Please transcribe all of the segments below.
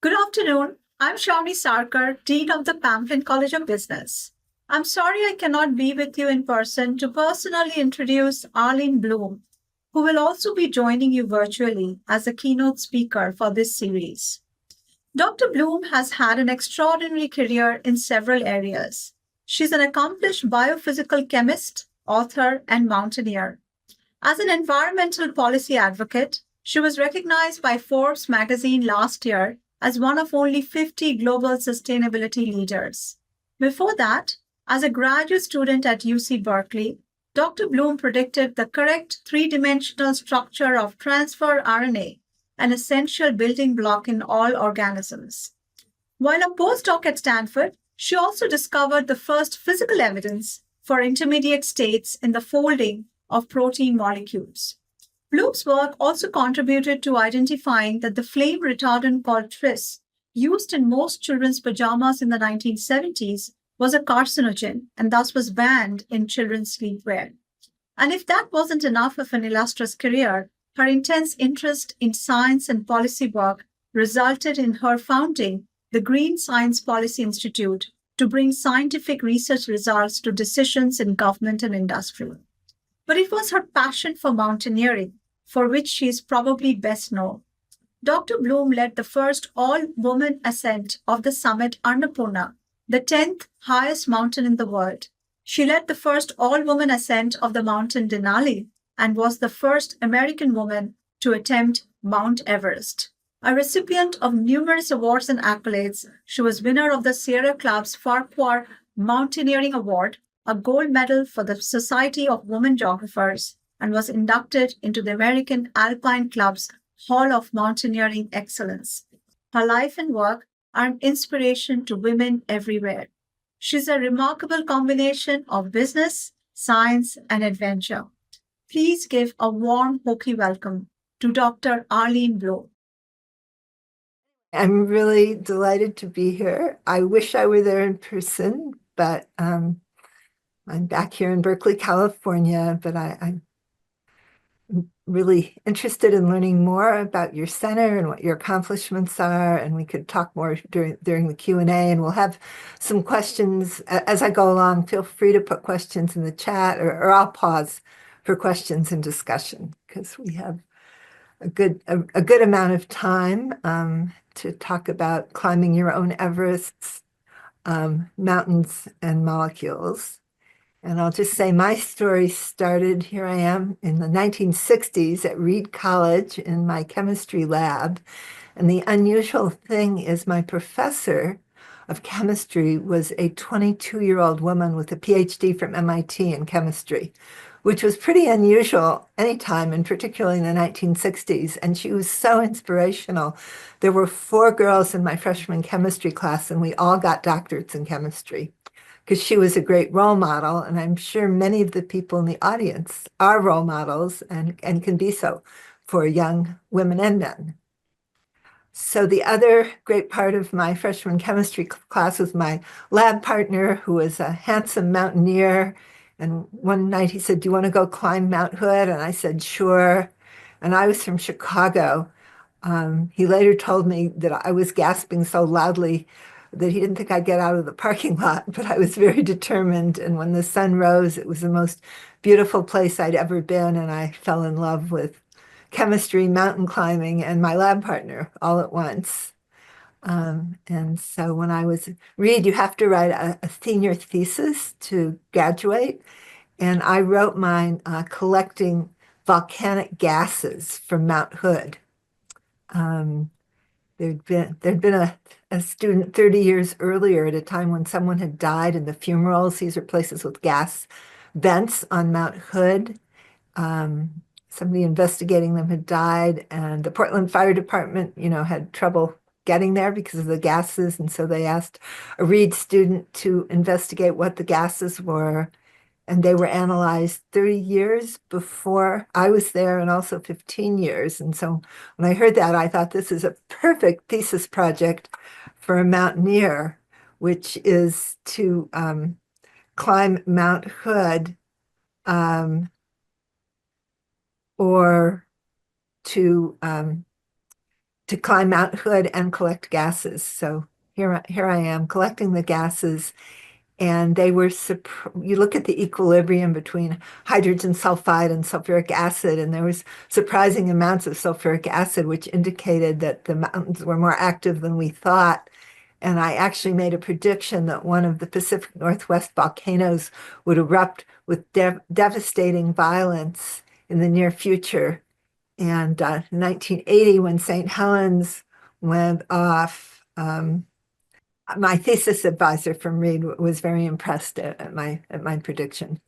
Good afternoon. I'm Shawnee Sarkar, Dean of the Pamplin College of Business. I'm sorry I cannot be with you in person to personally introduce Arlene Blum, who will also be joining you virtually as a keynote speaker for this series. Dr. Bloom has had an extraordinary career in several areas. She's an accomplished biophysical chemist, author, and mountaineer. As an environmental policy advocate, she was recognized by Forbes magazine last year as one of only 50 global sustainability leaders. Before that, as a graduate student at UC Berkeley, Dr. Bloom predicted the correct three-dimensional structure of transfer RNA, an essential building block in all organisms. While a postdoc at Stanford, she also discovered the first physical evidence for intermediate states in the folding of protein molecules. Bloom's work also contributed to identifying that the flame retardant called tris, used in most children's pajamas in the 1970s, was a carcinogen and thus was banned in children's sleepwear. And if that wasn't enough of an illustrious career, her intense interest in science and policy work resulted in her founding the Green Science Policy Institute to bring scientific research results to decisions in government and industry. But it was her passion for mountaineering, for which she is probably best known. Dr. Bloom led the first all-woman ascent of the summit Annapurna, the 10th highest mountain in the world. She led the first all-woman ascent of the mountain Denali and was the first American woman to attempt Mount Everest. A recipient of numerous awards and accolades, she was winner of the Sierra Club's Farquhar Mountaineering Award, a gold medal for the Society of Women Geographers, and was inducted into the American Alpine Club's Hall of Mountaineering Excellence. Her life and work are an inspiration to women everywhere. She's a remarkable combination of business, science, and adventure. Please give a warm Hokie welcome to Dr. Arlene Blum. I'm really delighted to be here. I wish I were there in person, but I'm back here in Berkeley, California, but I'm really interested in learning more about your center and what your accomplishments are, and we could talk more during the Q&A, and we'll have some questions as I go along. Feel free to put questions in the chat, or I'll pause for questions and discussion, because we have a good amount of time to talk about climbing your own Everests, mountains, and molecules. And I'll just say my story started, here I am, in the 1960s at Reed College in my chemistry lab. And the unusual thing is my professor of chemistry was a 22-year-old woman with a PhD from MIT in chemistry, which was pretty unusual anytime, and particularly in the 1960s. And she was so inspirational. There were 4 girls in my freshman chemistry class, and we all got doctorates in chemistry, because she was a great role model, and I'm sure many of the people in the audience are role models and can be so for young women and men. So the other great part of my freshman chemistry class was my lab partner, who was a handsome mountaineer. And one night he said, "Do you want to go climb Mount Hood?" And I said, "Sure." And I was from Chicago. He later told me that I was gasping so loudly that he didn't think I'd get out of the parking lot, but I was very determined. And when the sun rose, it was the most beautiful place I'd ever been. And I fell in love with chemistry, mountain climbing, and my lab partner all at once. And so when I was Reed, you have to write a senior thesis to graduate. And I wrote mine collecting volcanic gases from Mount Hood. There'd been a student 30 years earlier at a time when someone had died in the fumaroles. These are places with gas vents on Mount Hood. Somebody investigating them had died, and the Portland Fire Department, had trouble getting there because of the gases. And so they asked a Reed student to investigate what the gases were. And they were analyzed 30 years before I was there, and also 15 years. And so when I heard that, I thought this is a perfect thesis project for a mountaineer, which is to climb Mount Hood or to to climb Mount Hood and collect gases. So here I am collecting the gases, and they were, you look at the equilibrium between hydrogen sulfide and sulfuric acid, and there was surprising amounts of sulfuric acid, which indicated that the mountains were more active than we thought. And I actually made a prediction that one of the Pacific Northwest volcanoes would erupt with devastating violence in the near future. And in 1980, when St. Helens went off, my thesis advisor from Reed was very impressed at my prediction.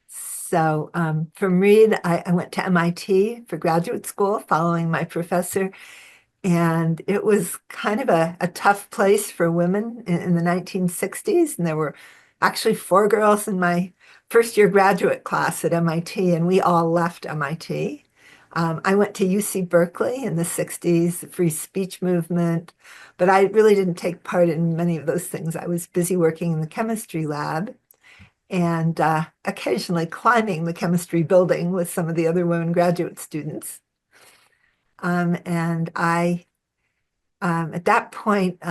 So from Reed, I went to MIT for graduate school following my professor. And it was kind of a tough place for women in the 1960s. And there were actually 4 girls in my first year graduate class at MIT, and we all left MIT. I went to UC Berkeley in the 60s, the free speech movement, but I really didn't take part in many of those things. I was busy working in the chemistry lab and occasionally climbing the chemistry building with some of the other women graduate students. And at that point,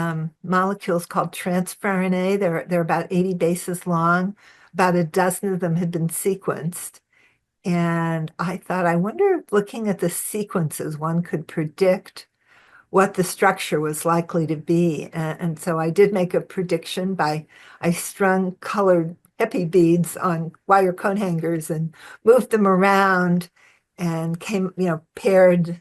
molecules called transfer RNA, they're about 80 bases long. About a dozen of them had been sequenced. And I thought, I wonder if looking at the sequences, one could predict what the structure was likely to be. And so I did make a prediction I strung colored hippie beads on wire coat hangers and moved them around and paired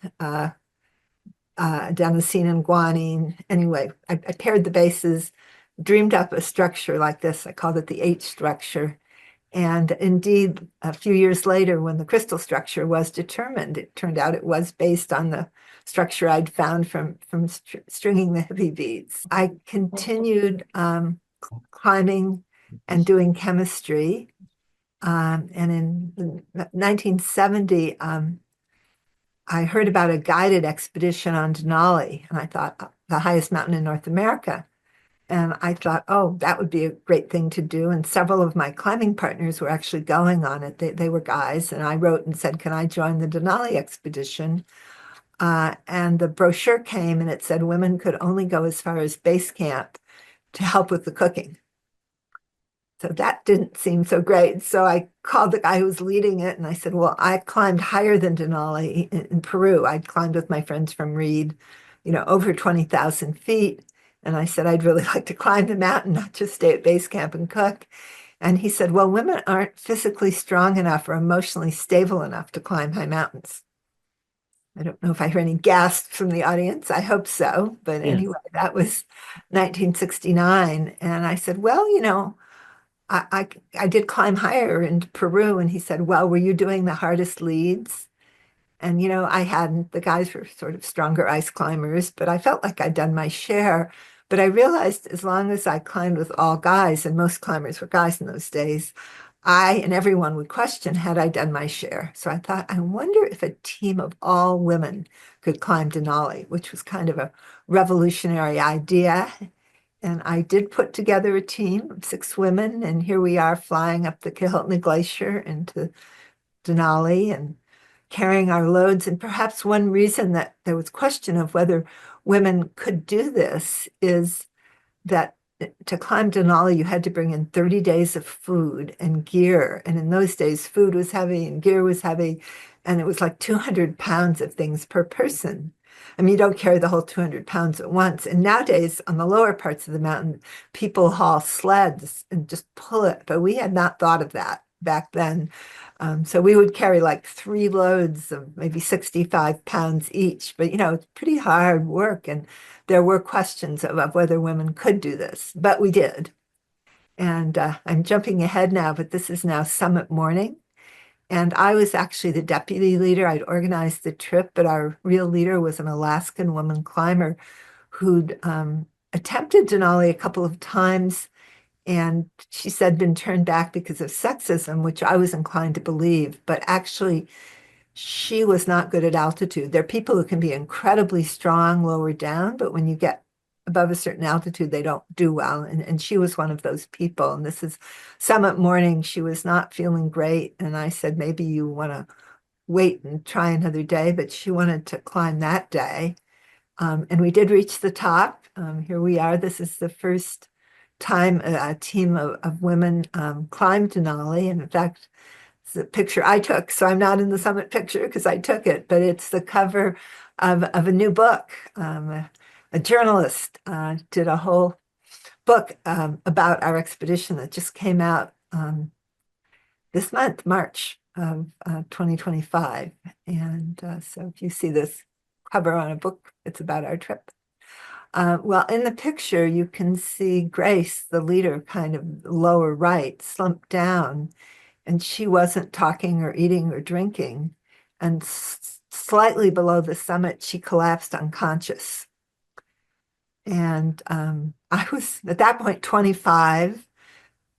adenosine and guanine. Anyway, I paired the bases, dreamed up a structure like this. I called it the H structure. And indeed, a few years later, when the crystal structure was determined, it turned out it was based on the structure I'd found from stringing the hippie beads. I continued climbing and doing chemistry. And in 1970, I heard about a guided expedition on Denali, and I thought, the highest mountain in North America. And I thought, oh, that would be a great thing to do. And several of my climbing partners were actually going on it. They were guys. And I wrote and said, can I join the Denali expedition? And the brochure came and it said women could only go as far as base camp to help with the cooking. So that didn't seem so great. So I called the guy who was leading it and I said, well, I climbed higher than Denali in Peru. I'd climbed with my friends from Reed, over 20,000 feet. And I said, I'd really like to climb the mountain, not just stay at base camp and cook. And he said, well, women aren't physically strong enough or emotionally stable enough to climb high mountains. I don't know if I heard any gasps from the audience. I hope so. But anyway, that was 1969. And I said, well, I did climb higher in Peru. And he said, well, were you doing the hardest leads? And, I hadn't. The guys were sort of stronger ice climbers, but I felt like I'd done my share. But I realized as long as I climbed with all guys, and most climbers were guys in those days, I and everyone would question, had I done my share? So I thought, I wonder if a team of all women could climb Denali, which was kind of a revolutionary idea. And I did put together a team of 6 women, and here we are flying up the Kahiltna Glacier into Denali and carrying our loads. And perhaps one reason that there was question of whether women could do this is that to climb Denali, you had to bring in 30 days of food and gear. And in those days, food was heavy and gear was heavy. And it was like 200 pounds of things per person. I mean, you don't carry the whole 200 pounds at once. And nowadays, on the lower parts of the mountain, people haul sleds and just pull it. But we had not thought of that back then. So we would carry like 3 loads of maybe 65 pounds each. But, it's pretty hard work. And there were questions of whether women could do this, but we did. And I'm jumping ahead now, but this is now summit morning. And I was actually the deputy leader. I'd organized the trip, but our real leader was an Alaskan woman climber who'd attempted Denali a couple of times. And she said been turned back because of sexism, which I was inclined to believe. But actually, she was not good at altitude. There are people who can be incredibly strong lower down, but when you get above a certain altitude, they don't do well. And she was one of those people. And this is summit morning. She was not feeling great. And I said, maybe you want to wait and try another day. But she wanted to climb that day. And we did reach the top. Here we are. This is the first time a team of women climbed Denali. And in fact, it's a picture I took. So I'm not in the summit picture because I took it, but it's the cover of a new book. A journalist did a whole book about our expedition that just came out this month, March of 2025. And so if you see this cover on a book, it's about our trip. Well, in the picture, you can see Grace, the leader, kind of lower right, slumped down, and she wasn't talking or eating or drinking. And slightly below the summit, she collapsed unconscious. And I was at that point 25,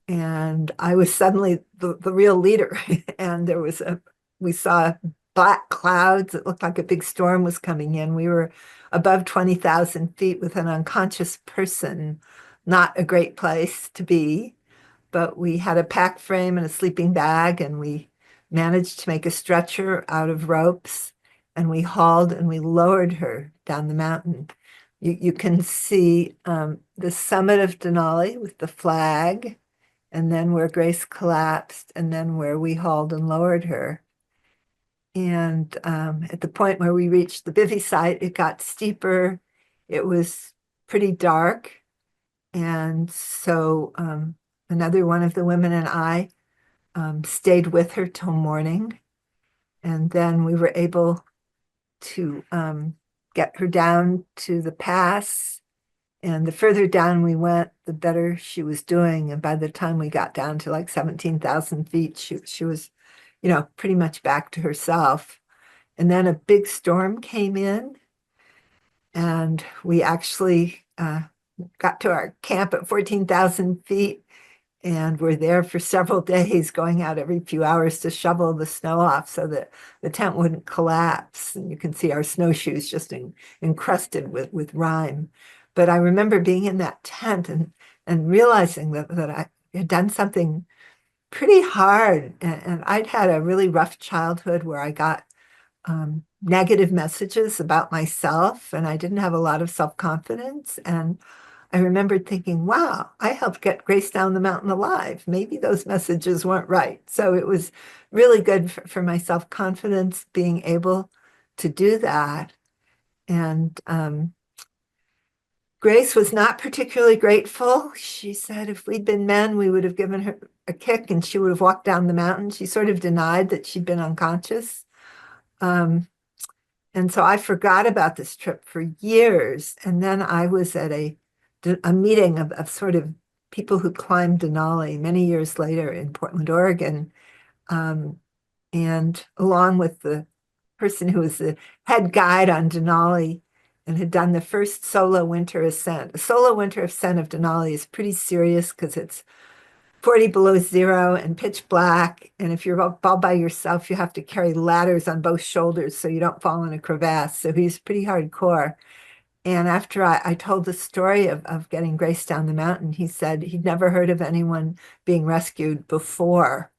and I was suddenly the real leader. And we saw black clouds. It looked like a big storm was coming in. We were above 20,000 feet with an unconscious person, not a great place to be. But we had a pack frame and a sleeping bag, and we managed to make a stretcher out of ropes, and we hauled and we lowered her down the mountain. You can see the summit of Denali with the flag, and then where Grace collapsed, and then where we hauled and lowered her. And at the point where we reached the bivy site, it got steeper. It was pretty dark. And so another one of the women and I stayed with her till morning. And then we were able to get her down to the pass. And the further down we went, the better she was doing. And by the time we got down to like 17,000 feet, she was, pretty much back to herself. And then a big storm came in, and we actually got to our camp at 14,000 feet, and we're there for several days, going out every few hours to shovel the snow off so that the tent wouldn't collapse. And you can see our snowshoes just encrusted with rime. But I remember being in that tent and realizing that I had done something pretty hard. And I'd had a really rough childhood where I got negative messages about myself, and I didn't have a lot of self-confidence. And I remembered thinking, wow, I helped get Grace down the mountain alive. Maybe those messages weren't right. So it was really good for my self-confidence being able to do that. And Grace was not particularly grateful. She said if we'd been men, we would have given her a kick and she would have walked down the mountain. She sort of denied that she'd been unconscious. And so I forgot about this trip for years. And then I was at a meeting of sort of people who climbed Denali many years later in Portland, Oregon. And along with the person who was the head guide on Denali and had done the first solo winter ascent. A solo winter ascent of Denali is pretty serious because it's 40 below zero and pitch black. And if you're all by yourself, you have to carry ladders on both shoulders so you don't fall in a crevasse. So he's pretty hardcore. And after I told the story of getting Grace down the mountain, he said he'd never heard of anyone being rescued before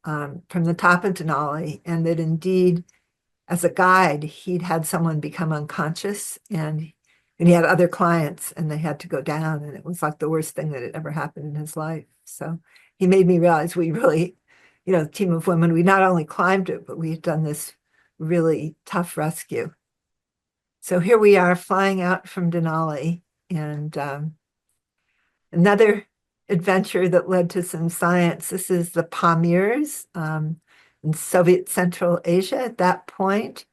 from the top of Denali, and that indeed, as a guide, he'd had someone become unconscious, and he had other clients, and they had to go down, and it was like the worst thing that had ever happened in his life. So he made me realize we really, a team of women, we not only climbed it, but we had done this really tough rescue. So here we are flying out from Denali, and another adventure that led to some science. This is the Pamirs in Soviet Central Asia at that point.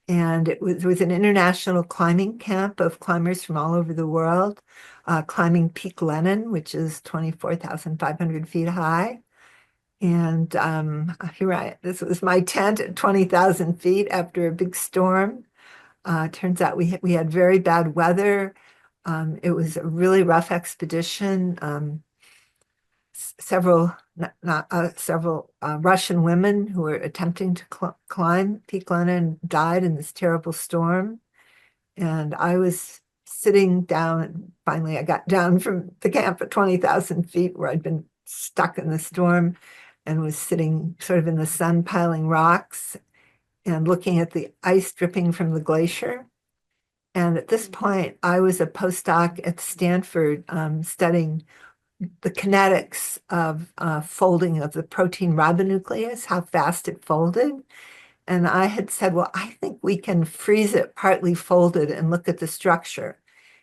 And it was an international climbing camp of climbers from all over the world, climbing Peak Lenin, which is 24,500 feet high. And this was my tent at 20,000 feet after a big storm. Turns out we had very bad weather. It was a really rough expedition. Several Russian women who were attempting to climb Peak Lenin died in this terrible storm. And I was sitting down, and finally I got down from the camp at 20,000 feet where I'd been stuck in the storm, and was sitting sort of in the sun piling rocks and looking at the ice dripping from the glacier. And at this point, I was a postdoc at Stanford studying the kinetics of folding of the protein ribonuclease, how fast it folded. And I had said, well, I think we can freeze it partly folded and look at the structure.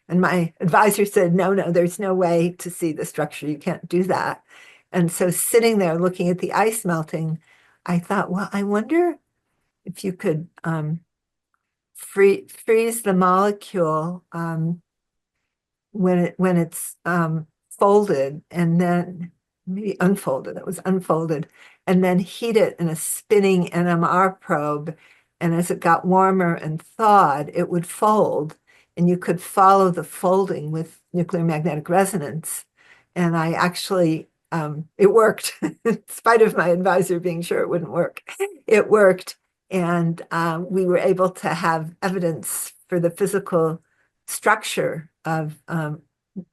And my advisor said, no, no, there's no way to see the structure. You can't do that. And so sitting there looking at the ice melting, I thought, well, I wonder if you could freeze the molecule when it's folded and then maybe unfolded. It was unfolded, and then heat it in a spinning NMR probe. And as it got warmer and thawed, it would fold, and you could follow the folding with nuclear magnetic resonance. And I actually, it worked, in spite of my advisor being sure it wouldn't work. It worked, and we were able to have evidence for the physical structure of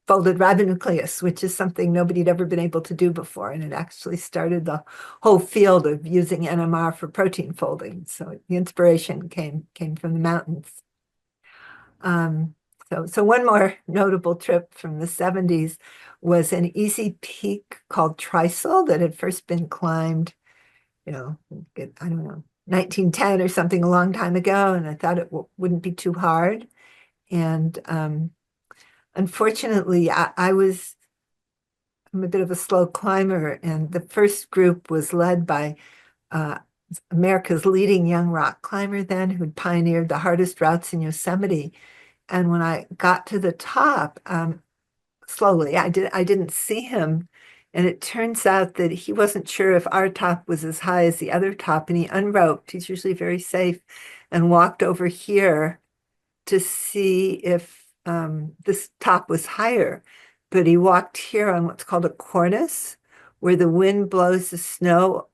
folded ribonucleus, which is something nobody had ever been able to do before. And it actually started the whole field of using NMR for protein folding. So the inspiration came from the mountains. So one more notable trip from the 70s was an easy peak called Trisel that had first been climbed, I don't know, 1910 or something, a long time ago. And I thought it wouldn't be too hard. And unfortunately, I'm a bit of a slow climber, and the first group was led by America's leading young rock climber then, who'd pioneered the hardest routes in Yosemite. And when I got to the top, slowly, I didn't see him. And it turns out that he wasn't sure if our top was as high as the other top, and he unroped. He's usually very safe, and walked over here to see if this top was higher. But he walked here on what's called a cornice, where the wind blows the snow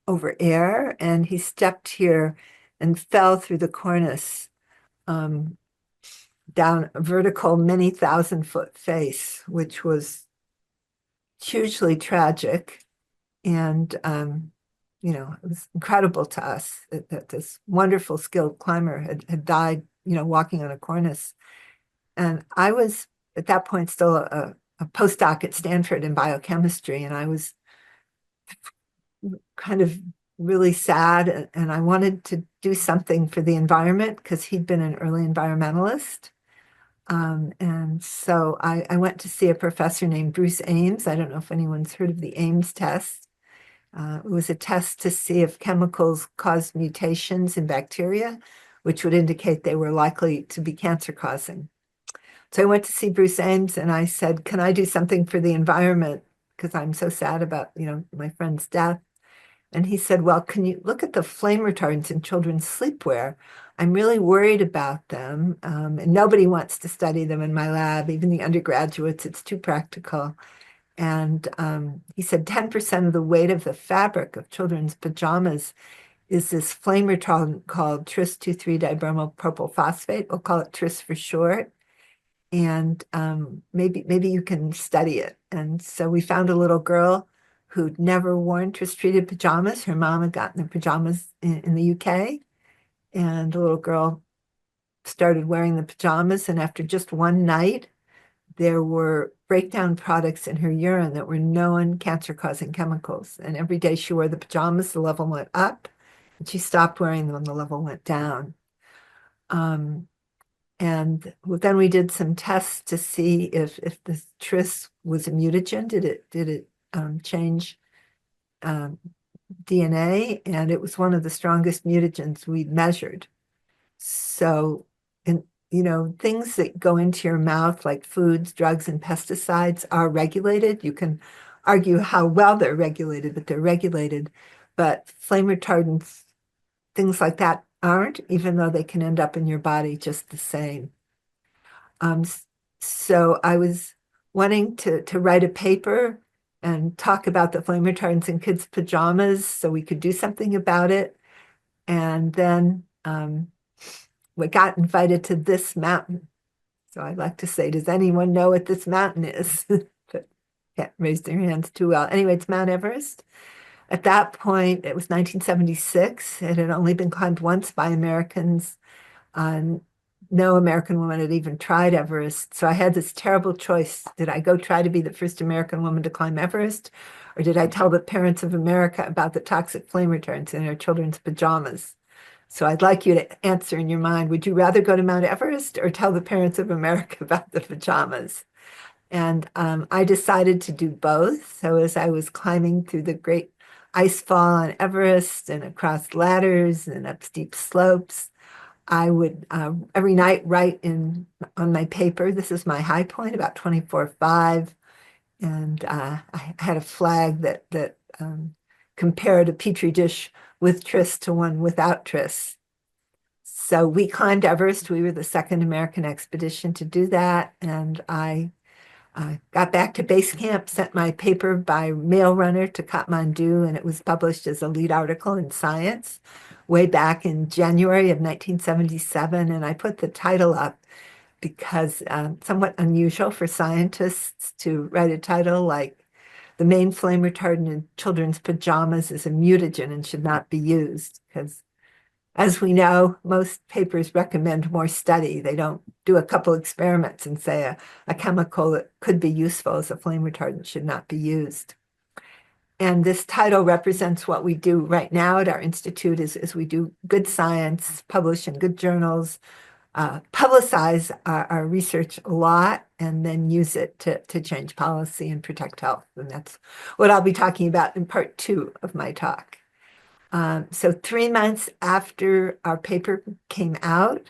over air, and he stepped here and fell through the cornice down a vertical many thousand-foot face, which was hugely tragic. And it was incredible to us that this wonderful, skilled climber had died, walking on a cornice. And I was, at that point, still a postdoc at Stanford in biochemistry, and I was kind of really sad, and I wanted to do something for the environment because he'd been an early environmentalist. And so I went to see a professor named Bruce Ames. I don't know if anyone's heard of the Ames test. It was a test to see if chemicals caused mutations in bacteria, which would indicate they were likely to be cancer-causing. So I went to see Bruce Ames, and I said, can I do something for the environment? Because I'm so sad about, my friend's death. And he said, well, can you look at the flame retardants in children's sleepwear? I'm really worried about them. And nobody wants to study them in my lab, even the undergraduates. It's too practical. And he said 10% of the weight of the fabric of children's pajamas is this flame retardant called tris-2,3-dibromo propyl phosphate. We'll call it tris for short. And maybe you can study it. And so we found a little girl who'd never worn tris-treated pajamas. Her mom had gotten the pajamas in the UK. And the little girl started wearing the pajamas. And after just one night, there were breakdown products in her urine that were known cancer-causing chemicals. And every day she wore the pajamas, the level went up. And she stopped wearing them and the level went down. And then we did some tests to see if the tris was a mutagen. Did it change DNA? And it was one of the strongest mutagens we'd measured. So, things that go into your mouth, like foods, drugs, and pesticides, are regulated. You can argue how well they're regulated, but they're regulated. But flame retardants, things like that, aren't, even though they can end up in your body just the same. So I was wanting to write a paper and talk about the flame retardants in kids' pajamas so we could do something about it. And then we got invited to this mountain. So I'd like to say, does anyone know what this mountain is? But can't raise their hands too well. Anyway, it's Mount Everest. At that point, it was 1976. It had only been climbed once by Americans. no American woman had even tried Everest. So I had this terrible choice. Did I go try to be the first American woman to climb Everest? Or did I tell the parents of America about the toxic flame retardants in their children's pajamas? So I'd like you to answer in your mind, would you rather go to Mount Everest or tell the parents of America about the pajamas? And I decided to do both. So as I was climbing through the great ice fall on Everest and across ladders and up steep slopes, I would every night write on my paper. This is my high point, about 24.5. And I had a flag that compared a petri dish with tris to one without tris. So we climbed Everest. We were the second American expedition to do that. And I got back to base camp, sent my paper by mail runner to Kathmandu, and it was published as a lead article in Science way back in January of 1977. And I put the title up because somewhat unusual for scientists to write a title like "The main flame retardant in children's pajamas is a mutagen and should not be used," because as we know, most papers recommend more study. They don't do a couple experiments and say a chemical that could be useful as a flame retardant should not be used. And this title represents what we do right now at our institute is we do good science, publish in good journals, publicize our research a lot, and then use it to change policy and protect health. And that's what I'll be talking about in part 2 of my talk. So 3 months after our paper came out,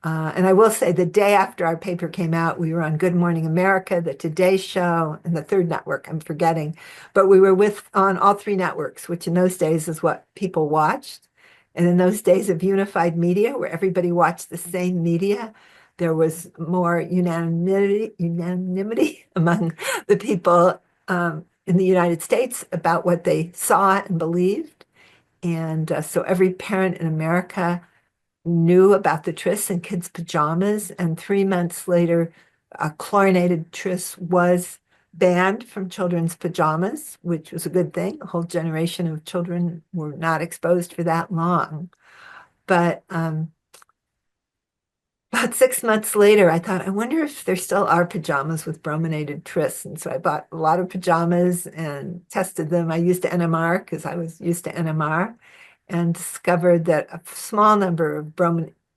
and I will say the day after our paper came out, we were on Good Morning America, the Today Show, and the third network, I'm forgetting. But we were on all 3 networks, which in those days is what people watched. And in those days of unified media, where everybody watched the same media, there was more unanimity among the people in the United States about what they saw and believed. And so every parent in America knew about the tris in kids' pajamas. And 3 months later, chlorinated tris was banned from children's pajamas, which was a good thing. A whole generation of children were not exposed for that long. But about 6 months later, I thought, I wonder if there still are pajamas with brominated tris. And so I bought a lot of pajamas and tested them. I used NMR because I was used to NMR, and discovered that a small number of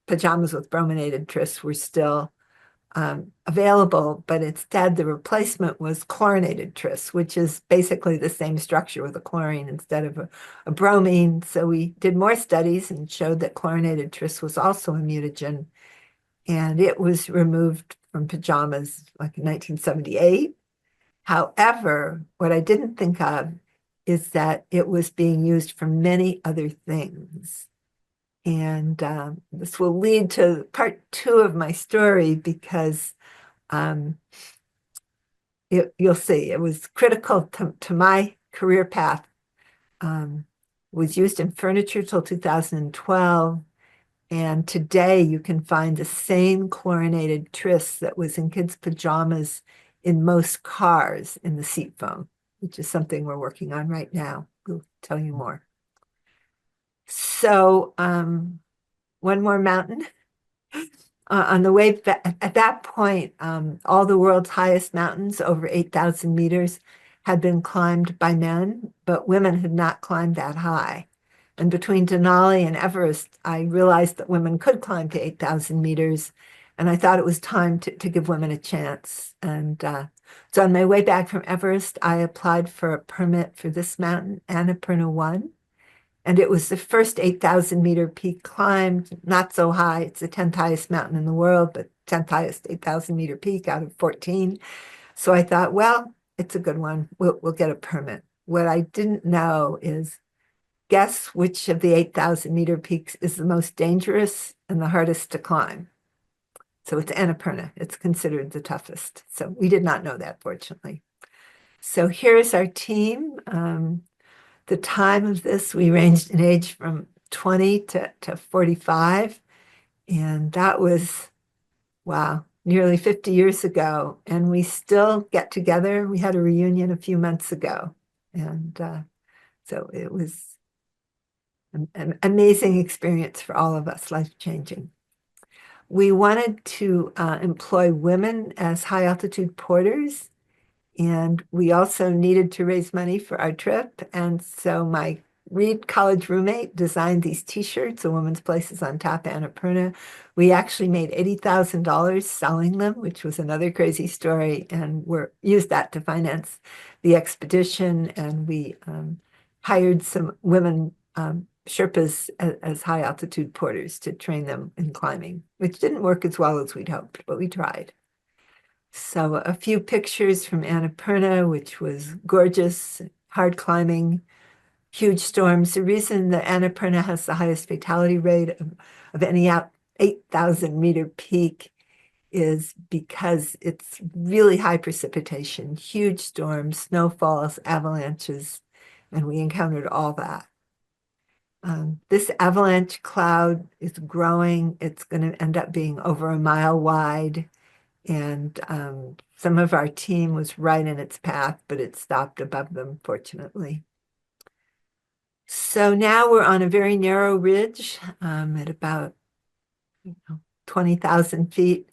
pajamas with brominated tris were still available, but instead the replacement was chlorinated tris, which is basically the same structure with a chlorine instead of a bromine. So we did more studies and showed that chlorinated tris was also a mutagen. And it was removed from pajamas like in 1978. However, what I didn't think of is that it was being used for many other things. And this will lead to part 2 of my story because you'll see it was critical to my career path. Was used in furniture till 2012. And today you can find the same chlorinated tris that was in kids' pajamas in most cars in the seat foam, which is something we're working on right now. We'll tell you more. So one more mountain. On the way back, at that point, all the world's highest mountains, over 8,000 meters, had been climbed by men, but women had not climbed that high. And between Denali and Everest, I realized that women could climb to 8,000 meters. And I thought it was time to give women a chance. And so on my way back from Everest, I applied for a permit for this mountain, Annapurna 1. And it was the first 8,000 meter peak climbed, not so high. It's the 10th highest mountain in the world, but 10th highest 8,000 meter peak out of 14. So I thought, well, it's a good one. We'll get a permit. What I didn't know is, guess which of the 8,000 meter peaks is the most dangerous and the hardest to climb? So it's Annapurna. It's considered the toughest. So we did not know that, fortunately. So here's our team. The time of this, we ranged in age from 20 to 45. And that was, wow, nearly 50 years ago. And we still get together. We had a reunion a few months ago. And so it was an amazing experience for all of us, life-changing. We wanted to employ women as high altitude porters, and we also needed to raise money for our trip. And so my Reed College roommate designed these t-shirts, A Woman's Place is on Top, Annapurna. We actually made $80,000 selling them, which was another crazy story, and used that to finance the expedition. And we hired some women Sherpas as high altitude porters to train them in climbing, which didn't work as well as we'd hoped, but we tried. So a few pictures from Annapurna, which was gorgeous, hard climbing, huge storms. The reason that Annapurna has the highest fatality rate of any 8,000-meter peak is because it's really high precipitation, huge storms, snowfalls, avalanches, and we encountered all that. This avalanche cloud is growing. It's going to end up being over a mile wide. And some of our team was right in its path, but it stopped above them, fortunately. So now we're on a very narrow ridge at about 20,000 feet,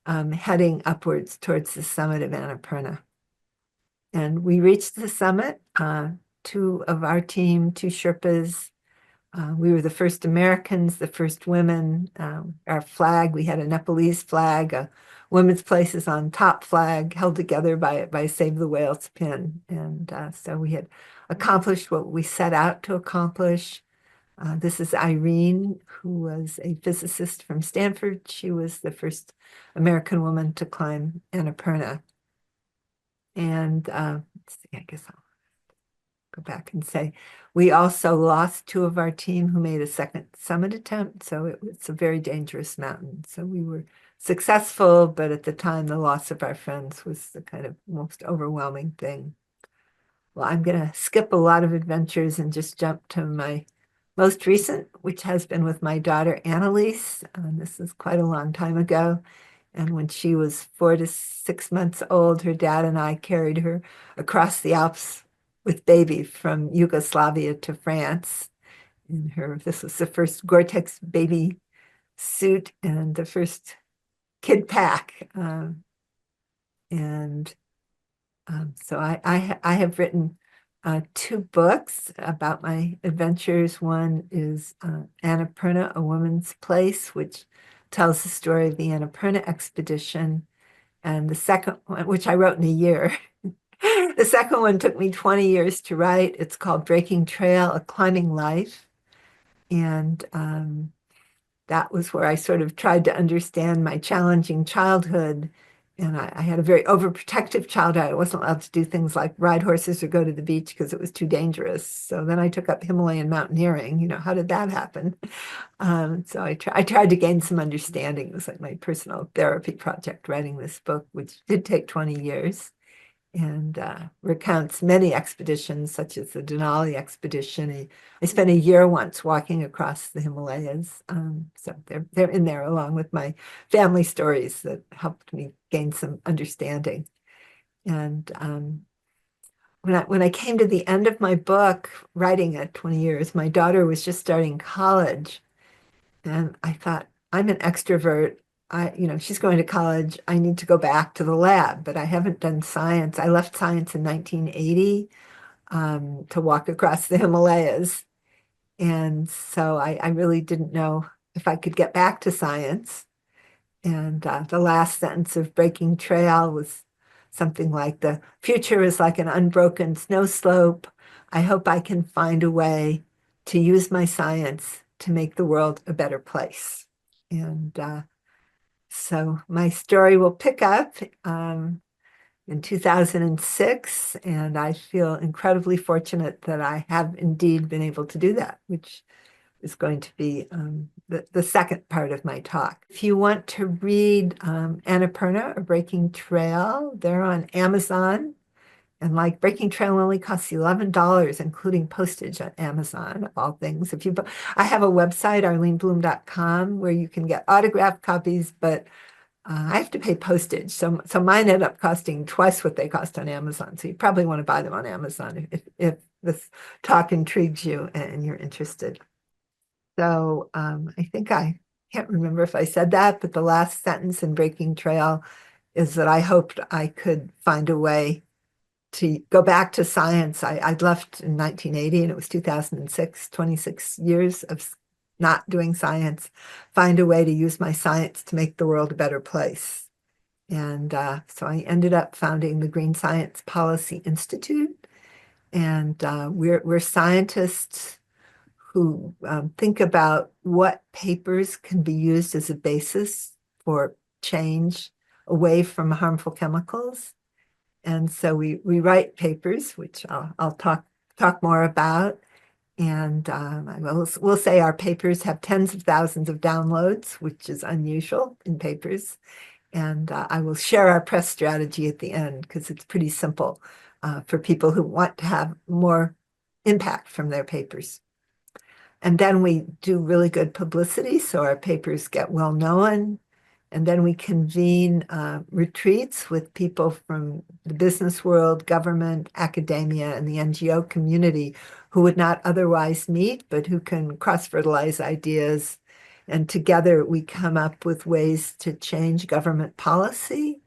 heading upwards towards the summit of Annapurna. And we reached the summit, two of our team, two Sherpas. We were the first Americans, the first women. Our flag, we had a Nepalese flag, a Women's Places on Top flag held together by Save the Whales pin. And so we had accomplished what we set out to accomplish. This is Irene, who was a physicist from Stanford. She was the first American woman to climb Annapurna. And let's see, I guess I'll go back and say, we also lost two of our team who made a second summit attempt. So it's a very dangerous mountain. So we were successful, but at the time, the loss of our friends was the kind of most overwhelming thing. Well, I'm going to skip a lot of adventures and just jump to my most recent, which has been with my daughter, Annalise. This is quite a long time ago. And when she was 4 to 6 months old, her dad and I carried her across the Alps with baby from Yugoslavia to France. This was the first Gore-Tex baby suit and the first kid pack. So I have written two books about my adventures. One is Annapurna, A Woman's Place, which tells the story of the Annapurna expedition. And the second one, which I wrote in a year, the second one took me 20 years to write. It's called Breaking Trail, A Climbing Life. And that was where I sort of tried to understand my challenging childhood. And I had a very overprotective childhood. I wasn't allowed to do things like ride horses or go to the beach because it was too dangerous. So then I took up Himalayan mountaineering. How did that happen? So I tried to gain some understanding. It was like my personal therapy project, writing this book, which did take 20 years. And recounts many expeditions, such as the Denali expedition. I spent a year once walking across the Himalayas. So they're in there along with my family stories that helped me gain some understanding. And when I came to the end of my book, writing it 20 years, my daughter was just starting college. And I thought, I'm an extrovert. She's going to college. I need to go back to the lab, but I haven't done science. I left science in 1980 to walk across the Himalayas. And so I really didn't know if I could get back to science. And the last sentence of Breaking Trail was something like, the future is like an unbroken snow slope. I hope I can find a way to use my science to make the world a better place. And so my story will pick up in 2006, and I feel incredibly fortunate that I have indeed been able to do that, which is going to be the second part of my talk. If you want to read Annapurna or Breaking Trail, they're on Amazon. And like Breaking Trail only costs $11, including postage on Amazon, of all things. I have a website, arleneblum.com, where you can get autographed copies, but I have to pay postage. So mine end up costing twice what they cost on Amazon. So you probably want to buy them on Amazon if this talk intrigues you and you're interested. So I think I can't remember if I said that, but the last sentence in Breaking Trail is that I hoped I could find a way to go back to science. I'd left in 1980 and it was 2006, 26 years of not doing science, find a way to use my science to make the world a better place. And so I ended up founding the Green Science Policy Institute. And we're scientists who think about what papers can be used as a basis for change away from harmful chemicals. And so we write papers, which I'll talk more about. And we'll say our papers have tens of thousands of downloads, which is unusual in papers. And I will share our press strategy at the end because it's pretty simple for people who want to have more impact from their papers. And then we do really good publicity, so our papers get well known. And then we convene retreats with people from the business world, government, academia, and the NGO community who would not otherwise meet, but who can cross-fertilize ideas. And together we come up with ways to change government policy,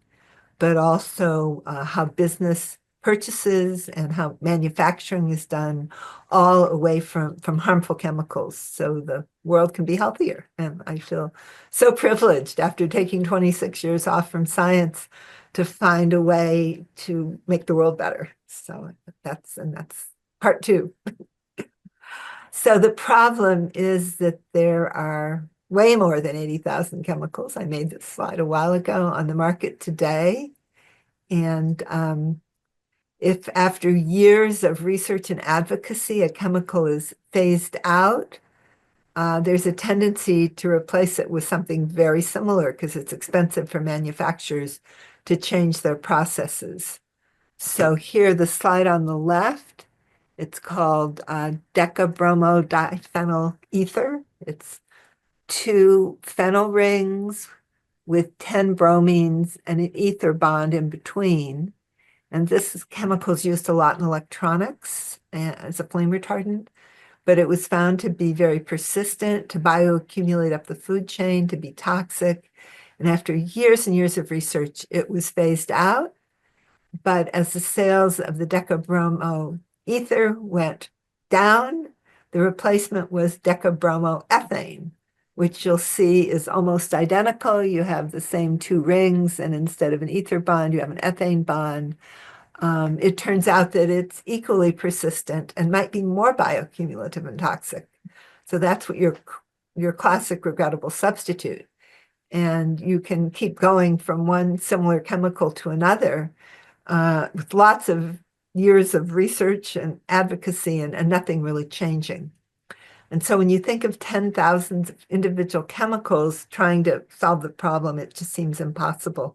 but also how business purchases and how manufacturing is done, all away from harmful chemicals so the world can be healthier. And I feel so privileged after taking 26 years off from science to find a way to make the world better. So that's part two. So the problem is that there are way more than 80,000 chemicals. I made this slide a while ago on the market today. And if after years of research and advocacy, a chemical is phased out, there's a tendency to replace it with something very similar because it's expensive for manufacturers to change their processes. So here, the slide on the left, it's called decabromodiphenyl ether. It's 2 phenyl rings with 10 bromines and an ether bond in between. And this chemical is used a lot in electronics as a flame retardant, but it was found to be very persistent, to bioaccumulate up the food chain, to be toxic. And after years and years of research, it was phased out. But as the sales of the decabromo ether went down, the replacement was decabromoethane, which you'll see is almost identical. You have the same 2 rings, and instead of an ether bond, you have an ethane bond. It turns out that it's equally persistent and might be more bioaccumulative and toxic. So that's what your classic regrettable substitute. And you can keep going from one similar chemical to another with lots of years of research and advocacy and nothing really changing. And so when you think of 10,000 of individual chemicals trying to solve the problem, it just seems impossible.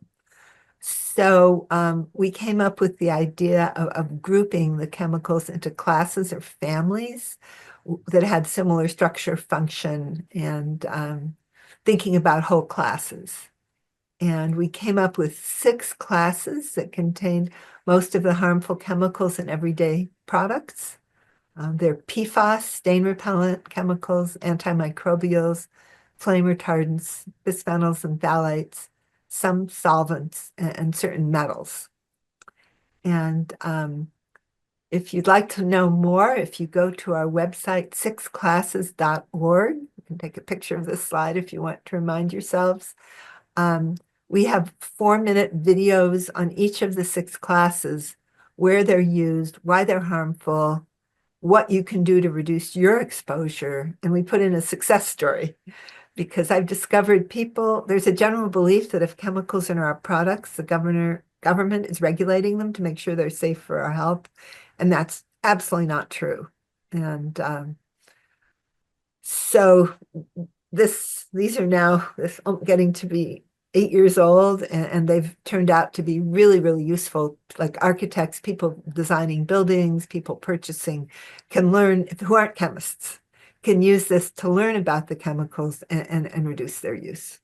So we came up with the idea of grouping the chemicals into classes or families that had similar structure, function, and thinking about whole classes. And we came up with 6 classes that contained most of the harmful chemicals in everyday products. They're PFAS, stain repellent chemicals, antimicrobials, flame retardants, bisphenols and phthalates, some solvents, and certain metals. And if you'd like to know more, if you go to our website, sixclasses.org, you can take a picture of this slide if you want to remind yourselves. We have 4-minute videos on each of the 6 classes, where they're used, why they're harmful, what you can do to reduce your exposure. And we put in a success story because I've discovered there's a general belief that if chemicals are in our products, the government is regulating them to make sure they're safe for our health. And that's absolutely not true. And so these are now getting to be 8 years old, and they've turned out to be really, really useful. Like architects, people designing buildings, people purchasing can learn, who aren't chemists, can use this to learn about the chemicals and reduce their use.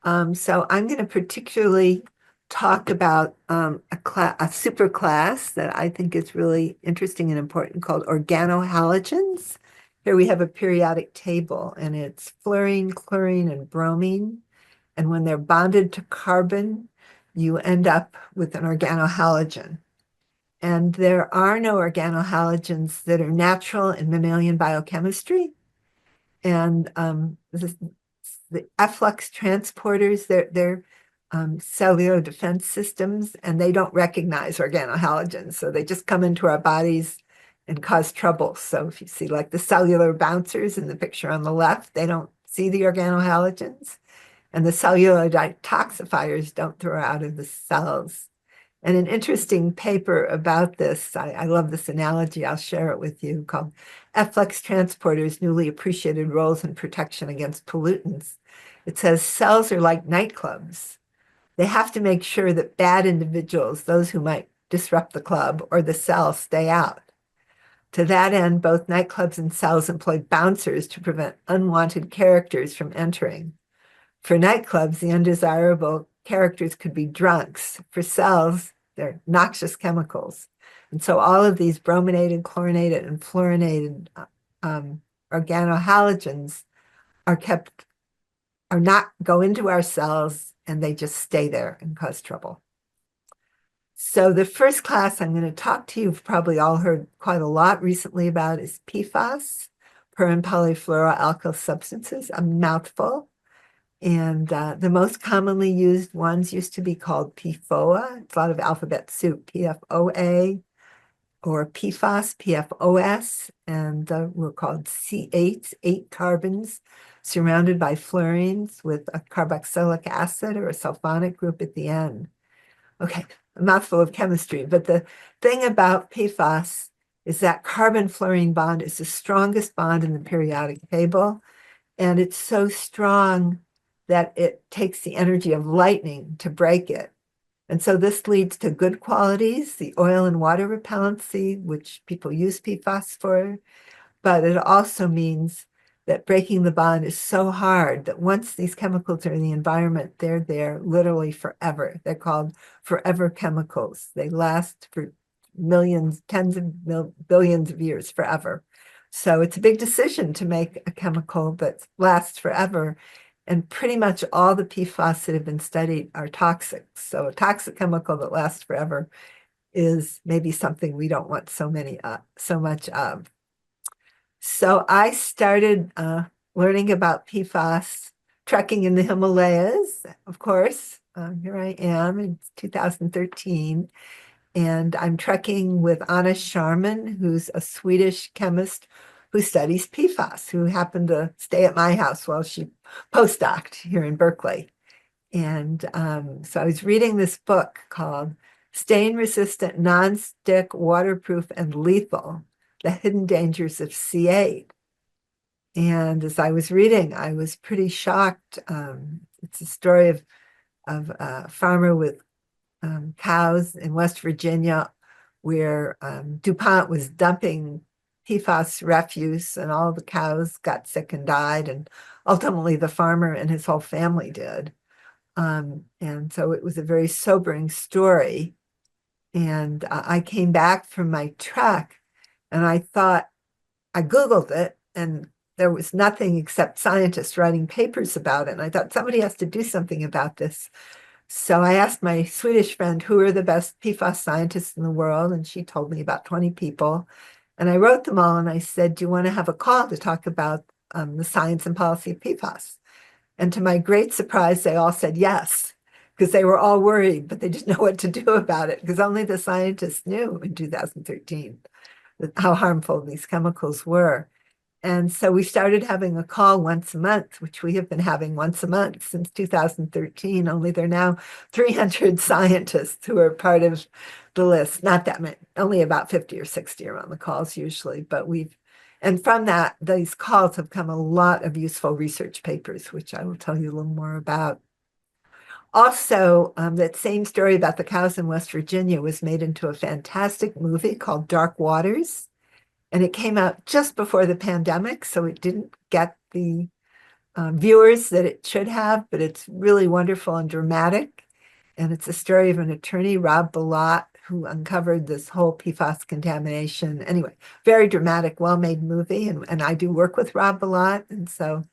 So I'm going to particularly talk about a super class that I think is really interesting and important called organohalogens. Here we have a periodic table, and it's fluorine, chlorine, and bromine. And when they're bonded to carbon, you end up with an organohalogen. And there are no organohalogens that are natural in mammalian biochemistry. And the efflux transporters, they're cellular defense systems, and they don't recognize organohalogens. So they just come into our bodies and cause trouble. So if you see like the cellular bouncers in the picture on the left, they don't see the organohalogens. And the cellular detoxifiers don't throw out of the cells. And an interesting paper about this, I love this analogy, I'll share it with you, called Efflux Transporters, Newly Appreciated Roles in Protection Against Pollutants. It says cells are like nightclubs. They have to make sure that bad individuals, those who might disrupt the club or the cell, stay out. To that end, both nightclubs and cells employ bouncers to prevent unwanted characters from entering. For nightclubs, the undesirable characters could be drunks. For cells, they're noxious chemicals. And so all of these brominated, chlorinated, and fluorinated organohalogens are not go into our cells, and they just stay there and cause trouble. So the first class I'm going to talk to you've probably all heard quite a lot recently about is PFAS, per and polyfluoroalkyl substances, a mouthful. And the most commonly used ones used to be called PFOA. It's a lot of alphabet soup, PFOA, or PFAS, PFOS, and were called C8s, 8 carbons surrounded by fluorines with a carboxylic acid or a sulfonic group at the end. Okay, a mouthful of chemistry, but the thing about PFAS is that carbon-fluorine bond is the strongest bond in the periodic table, and it's so strong that it takes the energy of lightning to break it. And so this leads to good qualities, the oil and water repellency, which people use PFAS for, but it also means that breaking the bond is so hard that once these chemicals are in the environment, they're there literally forever. They're called forever chemicals. They last for millions, tens of billions of years, forever. So it's a big decision to make a chemical that lasts forever. And pretty much all the PFAS that have been studied are toxic. So a toxic chemical that lasts forever is maybe something we don't want so much of. So I started learning about PFAS, trekking in the Himalayas, of course. Here I am, it's 2013. And I'm trekking with Anna Sharman, who's a Swedish chemist who studies PFAS, who happened to stay at my house while she postdoced here in Berkeley. And so I was reading this book called Stain-Resistant, Non-Stick, Waterproof, and Lethal, The Hidden Dangers of C8. And as I was reading, I was pretty shocked. It's a story of a farmer with cows in West Virginia, where DuPont was dumping PFAS refuse, and all the cows got sick and died, and ultimately the farmer and his whole family did. And so it was a very sobering story. And I came back from my trek, and I Googled it, and there was nothing except scientists writing papers about it. And I thought somebody has to do something about this. So I asked my Swedish friend, who are the best PFAS scientists in the world? And she told me about 20 people. And I wrote them all, and I said, do you want to have a call to talk about the science and policy of PFAS? And to my great surprise, they all said yes, because they were all worried, but they didn't know what to do about it, because only the scientists knew in 2013 how harmful these chemicals were. And so we started having a call once a month, which we have been having once a month since 2013, only there are now 300 scientists who are part of the list. Not that many, only about 50 or 60 are on the calls usually, but and from that, these calls have come a lot of useful research papers, which I will tell you a little more about. Also, that same story about the cows in West Virginia was made into a fantastic movie called Dark Waters. And it came out just before the pandemic, so it didn't get the viewers that it should have, but it's really wonderful and dramatic. And it's a story of an attorney, Rob Bilott, who uncovered this whole PFAS contamination. Anyway, very dramatic, well-made movie, and I do work with Rob a lot, and so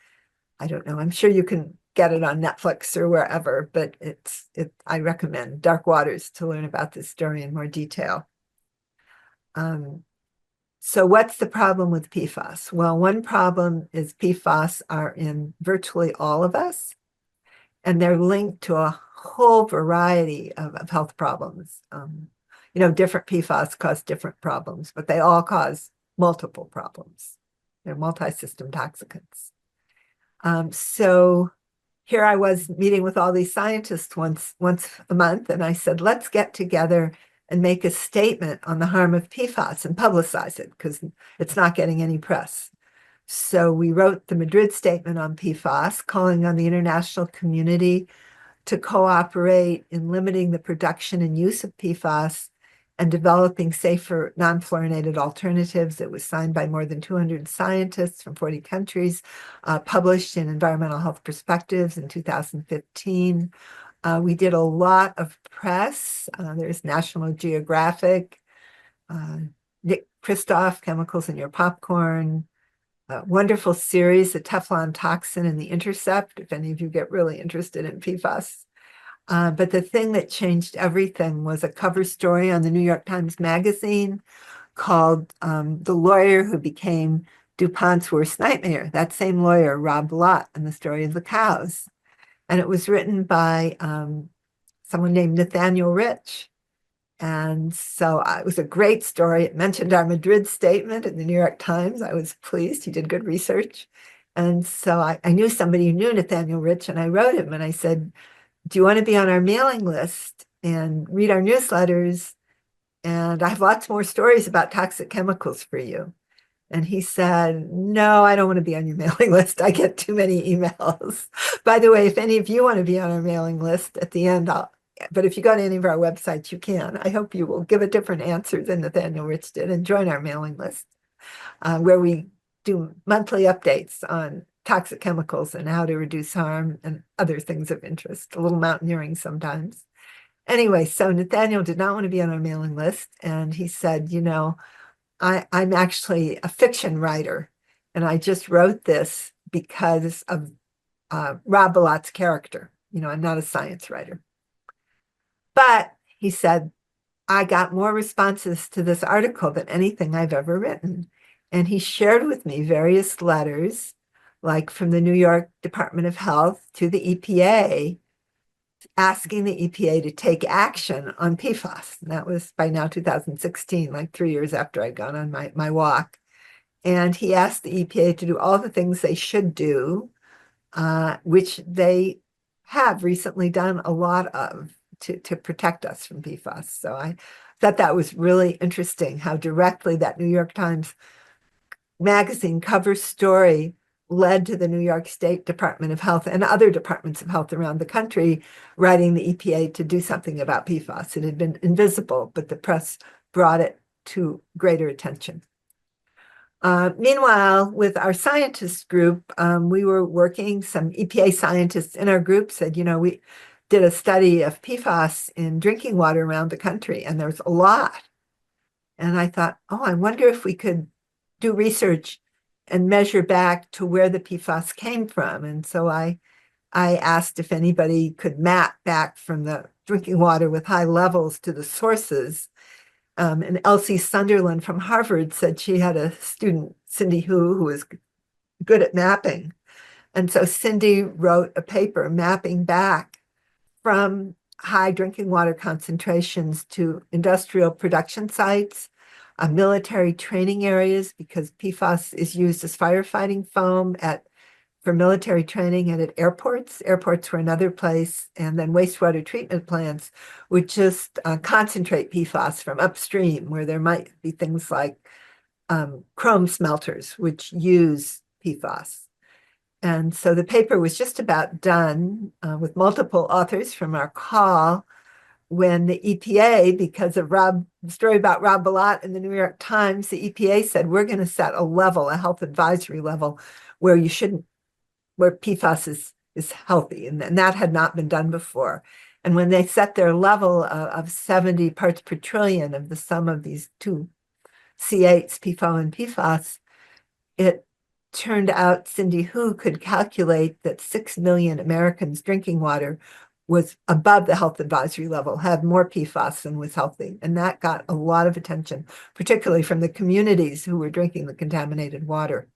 I don't know. I'm sure you can get it on Netflix or wherever, but I recommend Dark Waters to learn about this story in more detail. So what's the problem with PFAS? Well, one problem is PFAS are in virtually all of us, and they're linked to a whole variety of health problems. Different PFAS cause different problems, but they all cause multiple problems. They're multi-system toxicants. So here I was meeting with all these scientists once a month, and I said, let's get together and make a statement on the harm of PFAS and publicize it because it's not getting any press. So we wrote the Madrid Statement on PFAS, calling on the international community to cooperate in limiting the production and use of PFAS and developing safer non-fluorinated alternatives. It was signed by more than 200 scientists from 40 countries, published in Environmental Health Perspectives in 2015. We did a lot of press. There's National Geographic, Nick Kristof, Chemicals in Your Popcorn, a wonderful series, The Teflon Toxin and The Intercept, if any of you get really interested in PFAS. But the thing that changed everything was a cover story on the New York Times Magazine called The Lawyer Who Became DuPont's Worst Nightmare. That same lawyer, Rob Lott, and the story of the cows. And it was written by someone named Nathaniel Rich. And so it was a great story. It mentioned our Madrid statement in the New York Times. I was pleased. He did good research. And so I knew somebody who knew Nathaniel Rich, and I wrote him and I said, do you want to be on our mailing list and read our newsletters? And I have lots more stories about toxic chemicals for you. And he said, no, I don't want to be on your mailing list. I get too many emails. By the way, if any of you want to be on our mailing list at the end, but if you go to any of our websites, you can. I hope you will give a different answer than Nathaniel Rich did and join our mailing list, where we do monthly updates on toxic chemicals and how to reduce harm and other things of interest, a little mountaineering sometimes. Anyway, so Nathaniel did not want to be on our mailing list. And he said, I'm actually a fiction writer, and I just wrote this because of Rob Balot's character. I'm not a science writer. But he said, I got more responses to this article than anything I've ever written. And he shared with me various letters, like from the New York Department of Health to the EPA, asking the EPA to take action on PFAS. And that was by now 2016, like 3 years after I'd gone on my walk. And he asked the EPA to do all the things they should do, which they have recently done a lot of to protect us from PFAS. So I thought that was really interesting how directly that New York Times Magazine cover story led to the New York State Department of Health and other departments of health around the country writing the EPA to do something about PFAS. It had been invisible, but the press brought it to greater attention. Meanwhile, with our scientist group, we were working, some EPA scientists in our group said, we did a study of PFAS in drinking water around the country, and there's a lot. And I thought, I wonder if we could do research and measure back to where the PFAS came from. And so I asked if anybody could map back from the drinking water with high levels to the sources. And Elsie Sunderland from Harvard said she had a student, Cindy who was good at mapping. And so Cindy wrote a paper mapping back from high drinking water concentrations to industrial production sites, military training areas, because PFAS is used as firefighting foam for military training and at airports. Airports were another place, and then wastewater treatment plants would just concentrate PFAS from upstream, where there might be things like chrome smelters, which use PFAS. And so the paper was just about done with multiple authors from our call when the EPA, because of the story about Rob Balot in the New York Times, the EPA said, we're going to set a health advisory level where PFAS is healthy. And that had not been done before. And when they set their level of 70 parts per trillion of the sum of these two C8s, PFOA and PFAS, it turned out Cindy Hu could calculate that 6 million Americans drinking water was above the health advisory level, had more PFAS than was healthy. And that got a lot of attention, particularly from the communities who were drinking the contaminated water.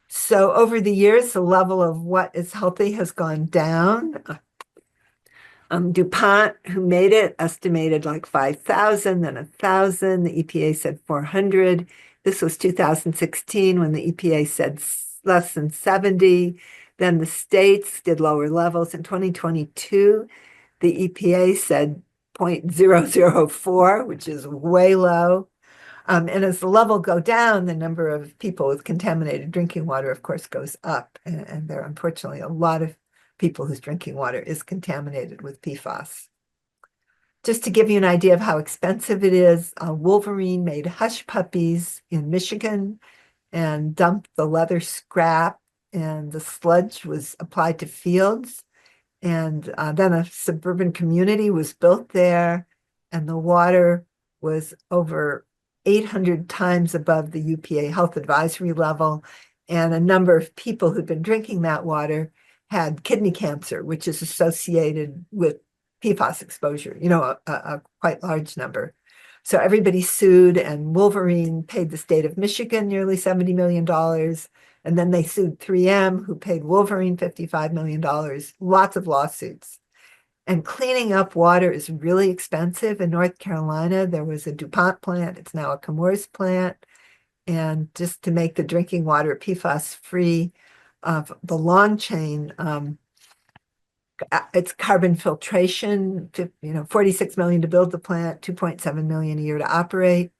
So over the years, the level of what is healthy has gone down. DuPont, who made it, estimated like 5,000, then 1,000. The EPA said 400. This was 2016 when the EPA said less than 70. Then the states did lower levels. In 2022, the EPA said 0.004, which is way low. And as the level go down, the number of people with contaminated drinking water, of course, goes up. And there are unfortunately a lot of people whose drinking water is contaminated with PFAS. Just to give you an idea of how expensive it is, Wolverine made hush puppies in Michigan and dumped the leather scrap, and the sludge was applied to fields. And then a suburban community was built there, and the water was over 800 times above the UPA health advisory level. And a number of people who'd been drinking that water had kidney cancer, which is associated with PFAS exposure, a quite large number. So everybody sued, and Wolverine paid the state of Michigan nearly $70 million. And then they sued 3M, who paid Wolverine $55 million, lots of lawsuits. And cleaning up water is really expensive. In North Carolina, there was a DuPont plant. It's now a Chemours plant. And just to make the drinking water PFAS free, the long chain, it's carbon filtration, $46 million to build the plant, $2.7 million a year to operate.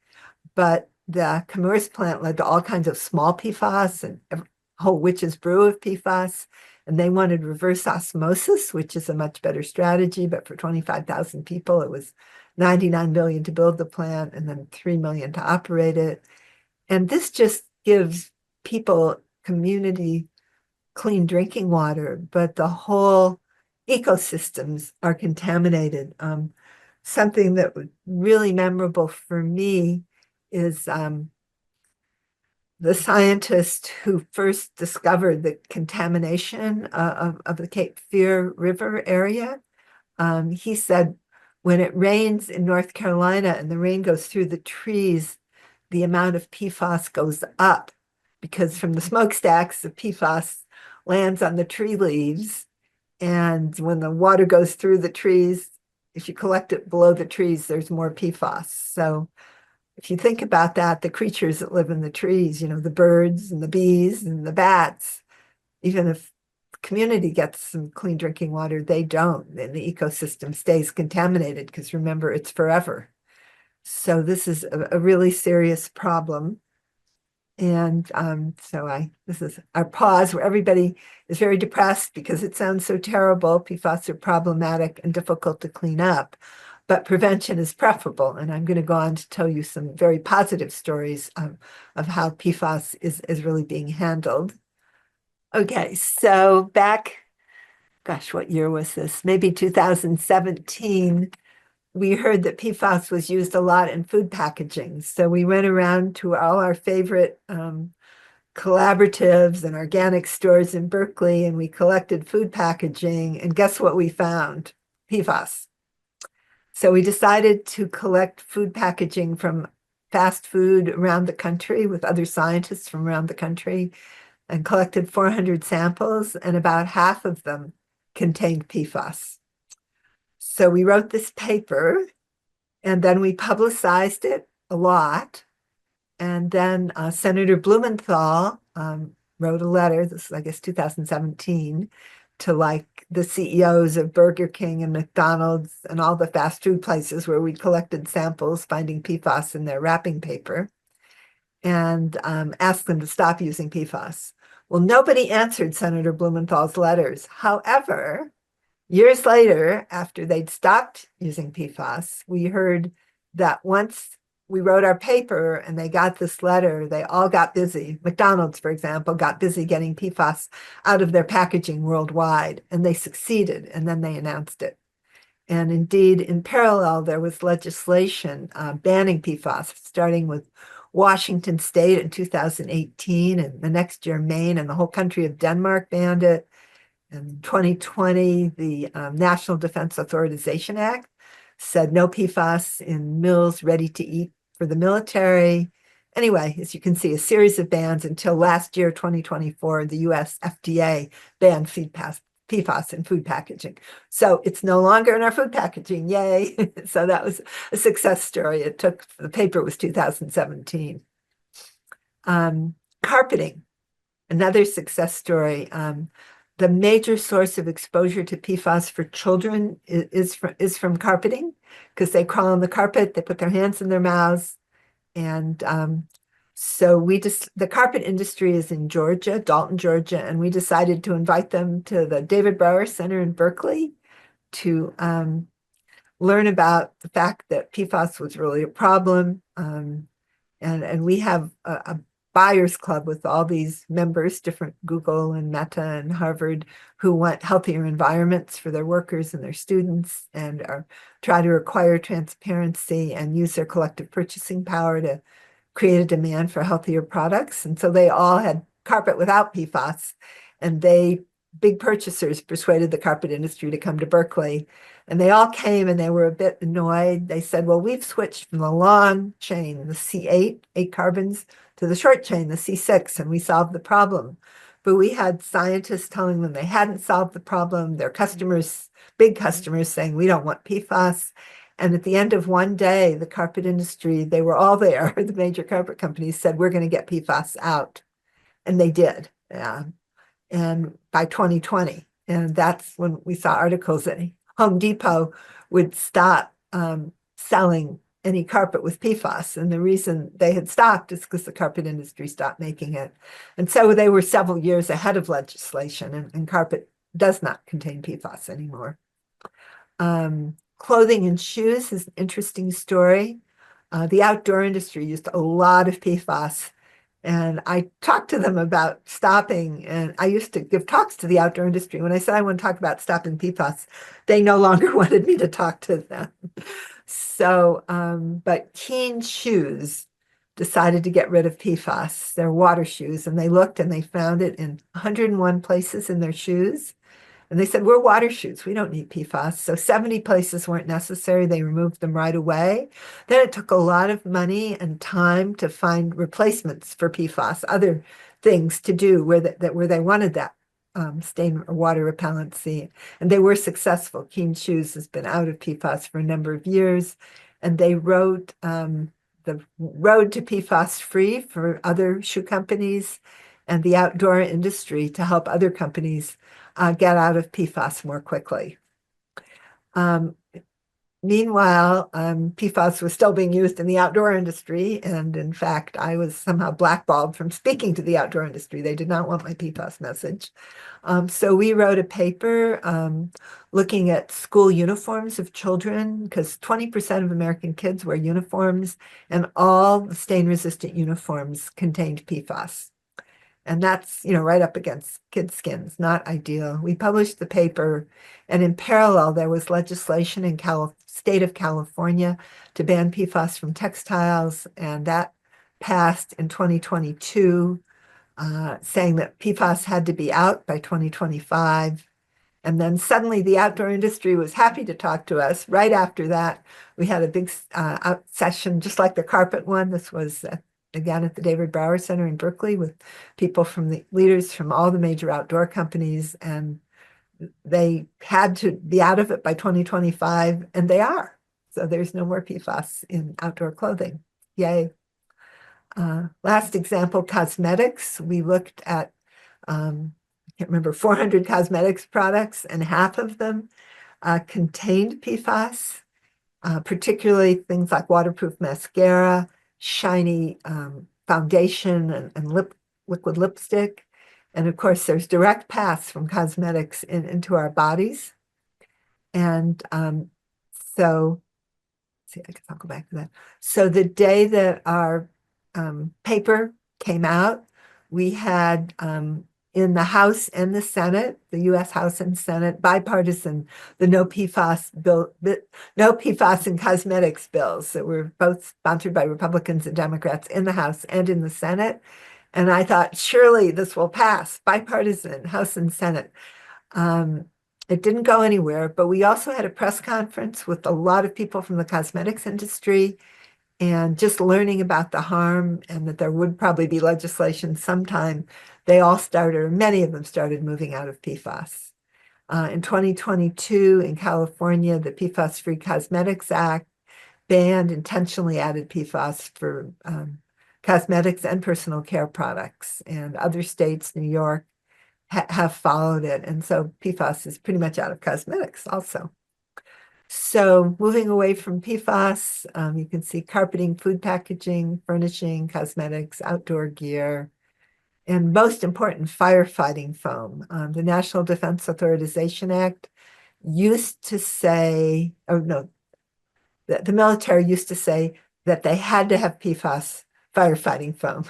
But the Chemours plant led to all kinds of small PFAS and a whole witch's brew of PFAS. And they wanted reverse osmosis, which is a much better strategy. But for 25,000 people, it was $99 million to build the plant and then $3 million to operate it. And this just gives people community clean drinking water, but the whole ecosystems are contaminated. Something that was really memorable for me is the scientist who first discovered the contamination of the Cape Fear River area. He said when it rains in North Carolina and the rain goes through the trees, the amount of PFAS goes up because from the smokestacks, the PFAS lands on the tree leaves. And when the water goes through the trees, if you collect it below the trees, there's more PFAS. So if you think about that, the creatures that live in the trees, the birds and the bees and the bats, even if the community gets some clean drinking water, they don't. And the ecosystem stays contaminated because remember, it's forever. So this is a really serious problem. And this is our pause where everybody is very depressed because it sounds so terrible. PFAS are problematic and difficult to clean up, but prevention is preferable. And I'm going to go on to tell you some very positive stories of how PFAS is really being handled. Okay, so back, what year was this? Maybe 2017. We heard that PFAS was used a lot in food packaging. So we went around to all our favorite collaboratives and organic stores in Berkeley, and we collected food packaging. And guess what we found? PFAS. So we decided to collect food packaging from fast food around the country with other scientists from around the country and collected 400 samples, and about half of them contained PFAS. So we wrote this paper, and then we publicized it a lot. And then Senator Blumenthal wrote a letter, this is, I guess, 2017, to the CEOs of Burger King and McDonald's and all the fast food places where we collected samples, finding PFAS in their wrapping paper, and asked them to stop using PFAS. Well, nobody answered Senator Blumenthal's letters. However, years later, after they'd stopped using PFAS, we heard that once we wrote our paper and they got this letter, they all got busy. McDonald's, for example, got busy getting PFAS out of their packaging worldwide, and they succeeded, and then they announced it. And indeed, in parallel, there was legislation banning PFAS, starting with Washington State in 2018, and the next year, Maine and the whole country of Denmark banned it. In 2020, the National Defense Authorization Act said no PFAS in meals ready to eat for the military. Anyway, as you can see, a series of bans until last year, 2024, the US FDA banned PFAS in food packaging. So it's no longer in our food packaging. Yay. So that was a success story. The paper was 2017. Carpeting, another success story. The major source of exposure to PFAS for children is from carpeting, because they crawl on the carpet, they put their hands in their mouths. And so the carpet industry is in Georgia, Dalton, Georgia, and we decided to invite them to the David Brower Center in Berkeley to learn about the fact that PFAS was really a problem. And we have a buyers club with all these members, different Google and Meta and Harvard, who want healthier environments for their workers and their students, and try to acquire transparency and use their collective purchasing power to create a demand for healthier products. And so they all had carpet without PFAS, and big purchasers persuaded the carpet industry to come to Berkeley. And they all came and they were a bit annoyed. They said, well, we've switched from the long chain, the C8, 8 carbons, to the short chain, the C6, and we solved the problem. But we had scientists telling them they hadn't solved the problem, their customers, big customers, saying, we don't want PFAS. And at the end of one day, the carpet industry, they were all there, the major carpet companies said, we're going to get PFAS out. And they did. And by 2020, and that's when we saw articles that Home Depot would stop selling any carpet with PFAS. And the reason they had stopped is because the carpet industry stopped making it. And so they were several years ahead of legislation, and carpet does not contain PFAS anymore. Clothing and shoes is an interesting story. The outdoor industry used a lot of PFAS. And I talked to them about stopping, and I used to give talks to the outdoor industry. When I said I want to talk about stopping PFAS, they no longer wanted me to talk to them. So, but Keen Shoes decided to get rid of PFAS, their water shoes, and they looked and they found it in 101 places in their shoes. And they said, we're water shoes. We don't need PFAS. So 70 places weren't necessary. They removed them right away. Then it took a lot of money and time to find replacements for PFAS, other things to do where they wanted that stain or water repellency. And they were successful. Keen Shoes has been out of PFAS for a number of years. And they wrote the road to PFAS free for other shoe companies and the outdoor industry to help other companies get out of PFAS more quickly. Meanwhile, PFAS was still being used in the outdoor industry. And in fact, I was somehow blackballed from speaking to the outdoor industry. They did not want my PFAS message. So we wrote a paper looking at school uniforms of children, because 20% of American kids wear uniforms, and all the stain-resistant uniforms contained PFAS. And that's, right up against kids' skins, not ideal. We published the paper, and in parallel, there was legislation in state of California to ban PFAS from textiles, and that passed in 2022, saying that PFAS had to be out by 2025. And then suddenly the outdoor industry was happy to talk to us. Right after that, we had a big out session, just like the carpet one. This was again at the David Brower Center in Berkeley, with people from the leaders from all the major outdoor companies, and they had to be out of it by 2025, and they are. So there's no more PFAS in outdoor clothing. Yay. Last example, cosmetics. We looked at, I can't remember, 400 cosmetics products, and half of them contained PFAS, particularly things like waterproof mascara, shiny foundation, and liquid lipstick. And of course, there's direct paths from cosmetics into our bodies. And so, see, I guess I'll go back to that. So the day that our paper came out, we had in the House and the Senate, the U.S. House and Senate, bipartisan, the no PFAS bill, no PFAS in cosmetics bills that were both sponsored by Republicans and Democrats in the House and in the Senate. And I thought, surely this will pass, bipartisan, House and Senate. It didn't go anywhere, but we also had a press conference with a lot of people from the cosmetics industry and just learning about the harm and that there would probably be legislation sometime. They all started, or many of them started moving out of PFAS. In 2022, in California, the PFAS-Free Cosmetics Act banned intentionally added PFAS for cosmetics and personal care products. And other states, New York, have followed it. And so PFAS is pretty much out of cosmetics also. So moving away from PFAS, you can see carpeting, food packaging, furnishing, cosmetics, outdoor gear, and most important, firefighting foam. The National Defense Authorization Act used to say, oh no, the military used to say that they had to have PFAS firefighting foam.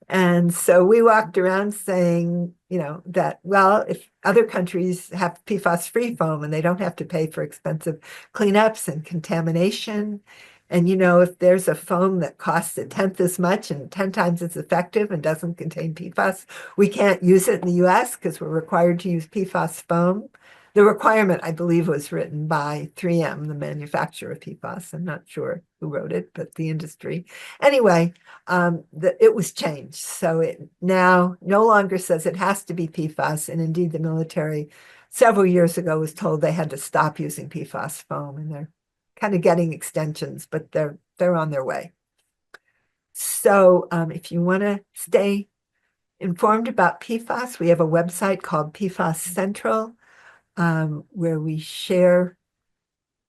And so we walked around saying, that, well, if other countries have PFAS-free foam and they don't have to pay for expensive cleanups and contamination, and, if there's a foam that costs a tenth as much and 10 times as effective and doesn't contain PFAS, we can't use it in the US because we're required to use PFAS foam. The requirement, I believe, was written by 3M, the manufacturer of PFAS. I'm not sure who wrote it, but the industry. Anyway, it was changed. So it now no longer says it has to be PFAS. And indeed, the military several years ago was told they had to stop using PFAS foam. And they're kind of getting extensions, but they're on their way. So if you want to stay informed about PFAS, we have a website called PFAS Central, where we share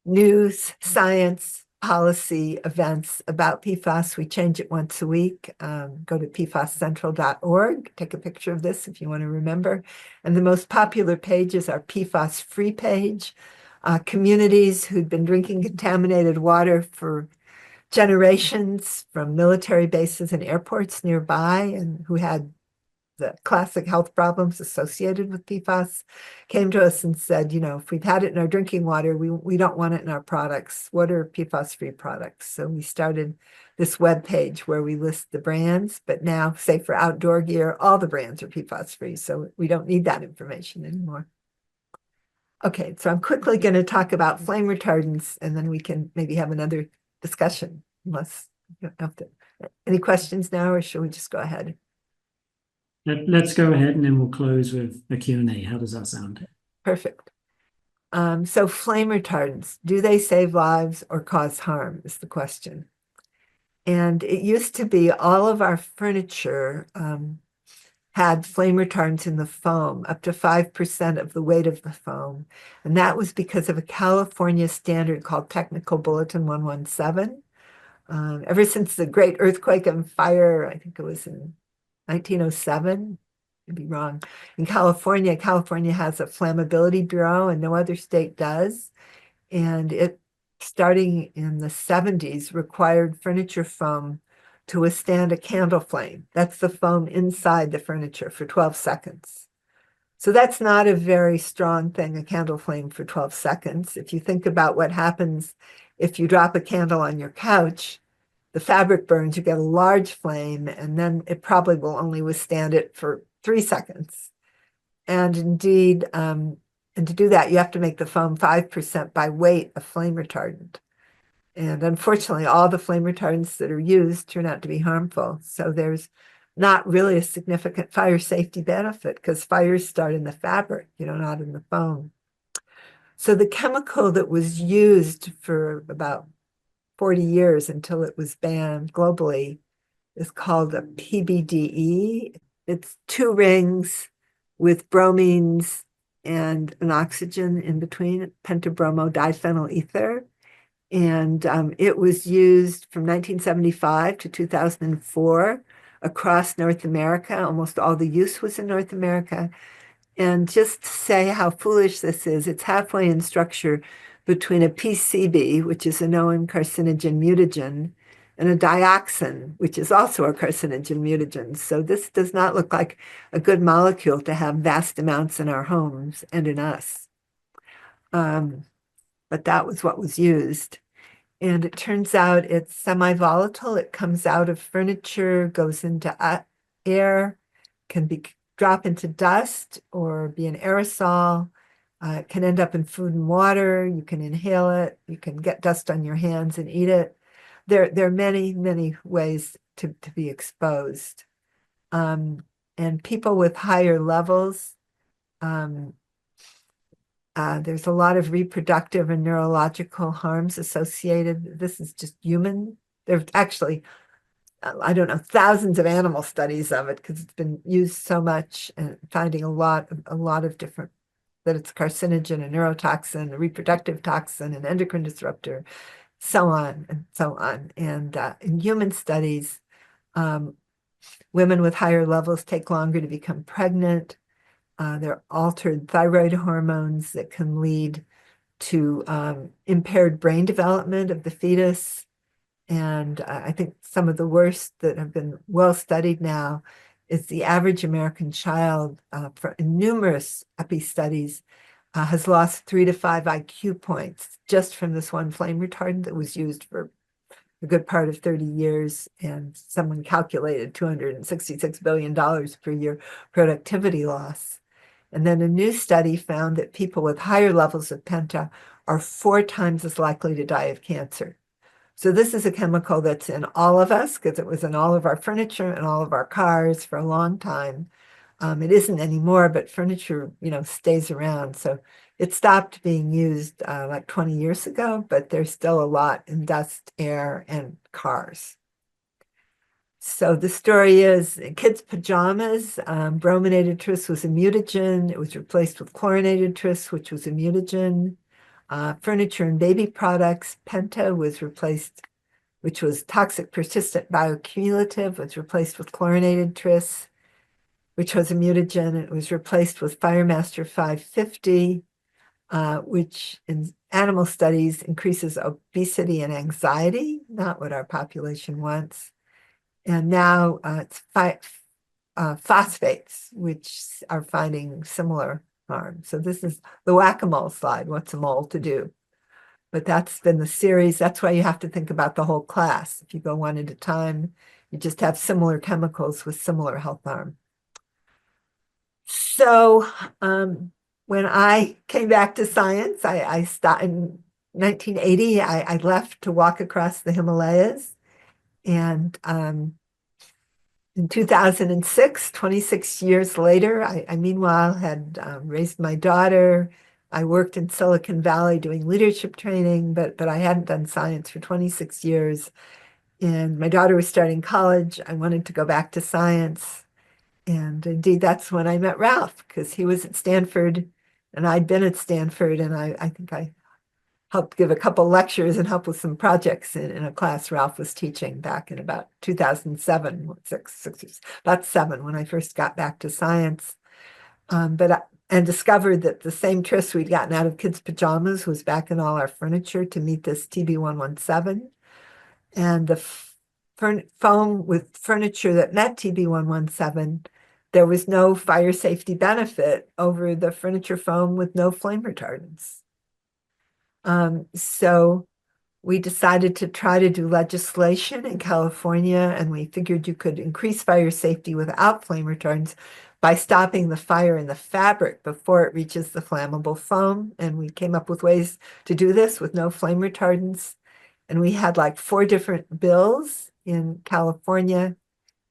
news, science, policy events about PFAS. We change it once a week. Go to pfascentral.org. Take a picture of this if you want to remember. And the most popular page is our PFAS free page. Communities who'd been drinking contaminated water for generations from military bases and airports nearby and who had the classic health problems associated with PFAS came to us and said, if we've had it in our drinking water, we don't want it in our products. What are PFAS-free products? So we started this web page where we list the brands, but now, say for outdoor gear, all the brands are PFAS-free, so we don't need that information anymore. Okay, so I'm quickly going to talk about flame retardants, and then we can maybe have another discussion, unless you have to. Any questions now, or should we just go ahead? Let's go ahead and then we'll close with a Q&A. How does that sound? Perfect. So flame retardants, do they save lives or cause harm is the question. And it used to be all of our furniture had flame retardants in the foam, up to 5% of the weight of the foam. And that was because of a California standard called Technical Bulletin 117. Ever since the great earthquake and fire, I think it was in 1907, I'd be wrong. In California has a flammability bureau and no other state does. And it, starting in the 70s, required furniture foam to withstand a candle flame. That's the foam inside the furniture for 12 seconds. So that's not a very strong thing, a candle flame for 12 seconds. If you think about what happens if you drop a candle on your couch, the fabric burns, you get a large flame, and then it probably will only withstand it for 3 seconds. And indeed, and to do that, you have to make the foam 5% by weight of flame retardant. And unfortunately, all the flame retardants that are used turn out to be harmful. So there's not really a significant fire safety benefit because fires start in the fabric, not in the foam. So the chemical that was used for about 40 years until it was banned globally is called a PBDE. It's 2 rings with bromines and an oxygen in between, pentabromo diphenyl ether. And it was used from 1975 to 2004 across North America. Almost all the use was in North America. And just to say how foolish this is, it's halfway in structure between a PCB, which is a known carcinogen mutagen, and a dioxin, which is also a carcinogen mutagen. So this does not look like a good molecule to have vast amounts in our homes and in us. But that was what was used. And it turns out it's semi-volatile. It comes out of furniture, goes into air, can drop into dust or be an aerosol. It can end up in food and water. You can inhale it. You can get dust on your hands and eat it. There are many, many ways to be exposed. And people with higher levels, there's a lot of reproductive and neurological harms associated. This is just human. There's actually, I don't know, thousands of animal studies of it because it's been used so much, and finding a lot of different, that it's carcinogen, a neurotoxin, a reproductive toxin, an endocrine disruptor, so on and so on. And in human studies, women with higher levels take longer to become pregnant. There are altered thyroid hormones that can lead to impaired brain development of the fetus. And I think some of the worst that have been well studied now is the average American child, in numerous epi studies, has lost 3 to 5 IQ points just from this one flame retardant that was used for a good part of 30 years. And someone calculated $266 billion per year productivity loss. And then a new study found that people with higher levels of penta are 4 times as likely to die of cancer. So this is a chemical that's in all of us because it was in all of our furniture and all of our cars for a long time. It isn't anymore, but furniture, stays around. So it stopped being used like 20 years ago, but there's still a lot in dust, air, and cars. So the story is in kids' pajamas, brominated tris was a mutagen. It was replaced with chlorinated tris, which was a mutagen. Furniture and baby products, penta was replaced, which was toxic persistent bioaccumulative, was replaced with chlorinated tris, which was a mutagen. It was replaced with Firemaster 550, which in animal studies increases obesity and anxiety, not what our population wants. And now it's phosphates, which are finding similar harm. So this is the whack-a-mole slide. What's a mole to do? But that's been the series. That's why you have to think about the whole class. If you go one at a time, you just have similar chemicals with similar health harm. So when I came back to science, I stopped in 1980. I left to walk across the Himalayas. And in 2006, 26 years later, I meanwhile had raised my daughter. I worked in Silicon Valley doing leadership training, but I hadn't done science for 26 years. And my daughter was starting college. I wanted to go back to science. And indeed, that's when I met Ralph, because he was at Stanford and I'd been at Stanford. And I think I helped give a couple lectures and help with some projects in a class Ralph was teaching back in about 2007, about 7 when I first got back to science. And discovered that the same tris we'd gotten out of kids' pajamas was back in all our furniture to meet this TB117. And the foam with furniture that met TB117, there was no fire safety benefit over the furniture foam with no flame retardants. So we decided to try to do legislation in California, and we figured you could increase fire safety without flame retardants by stopping the fire in the fabric before it reaches the flammable foam. And we came up with ways to do this with no flame retardants. And we had like 4 different bills in California,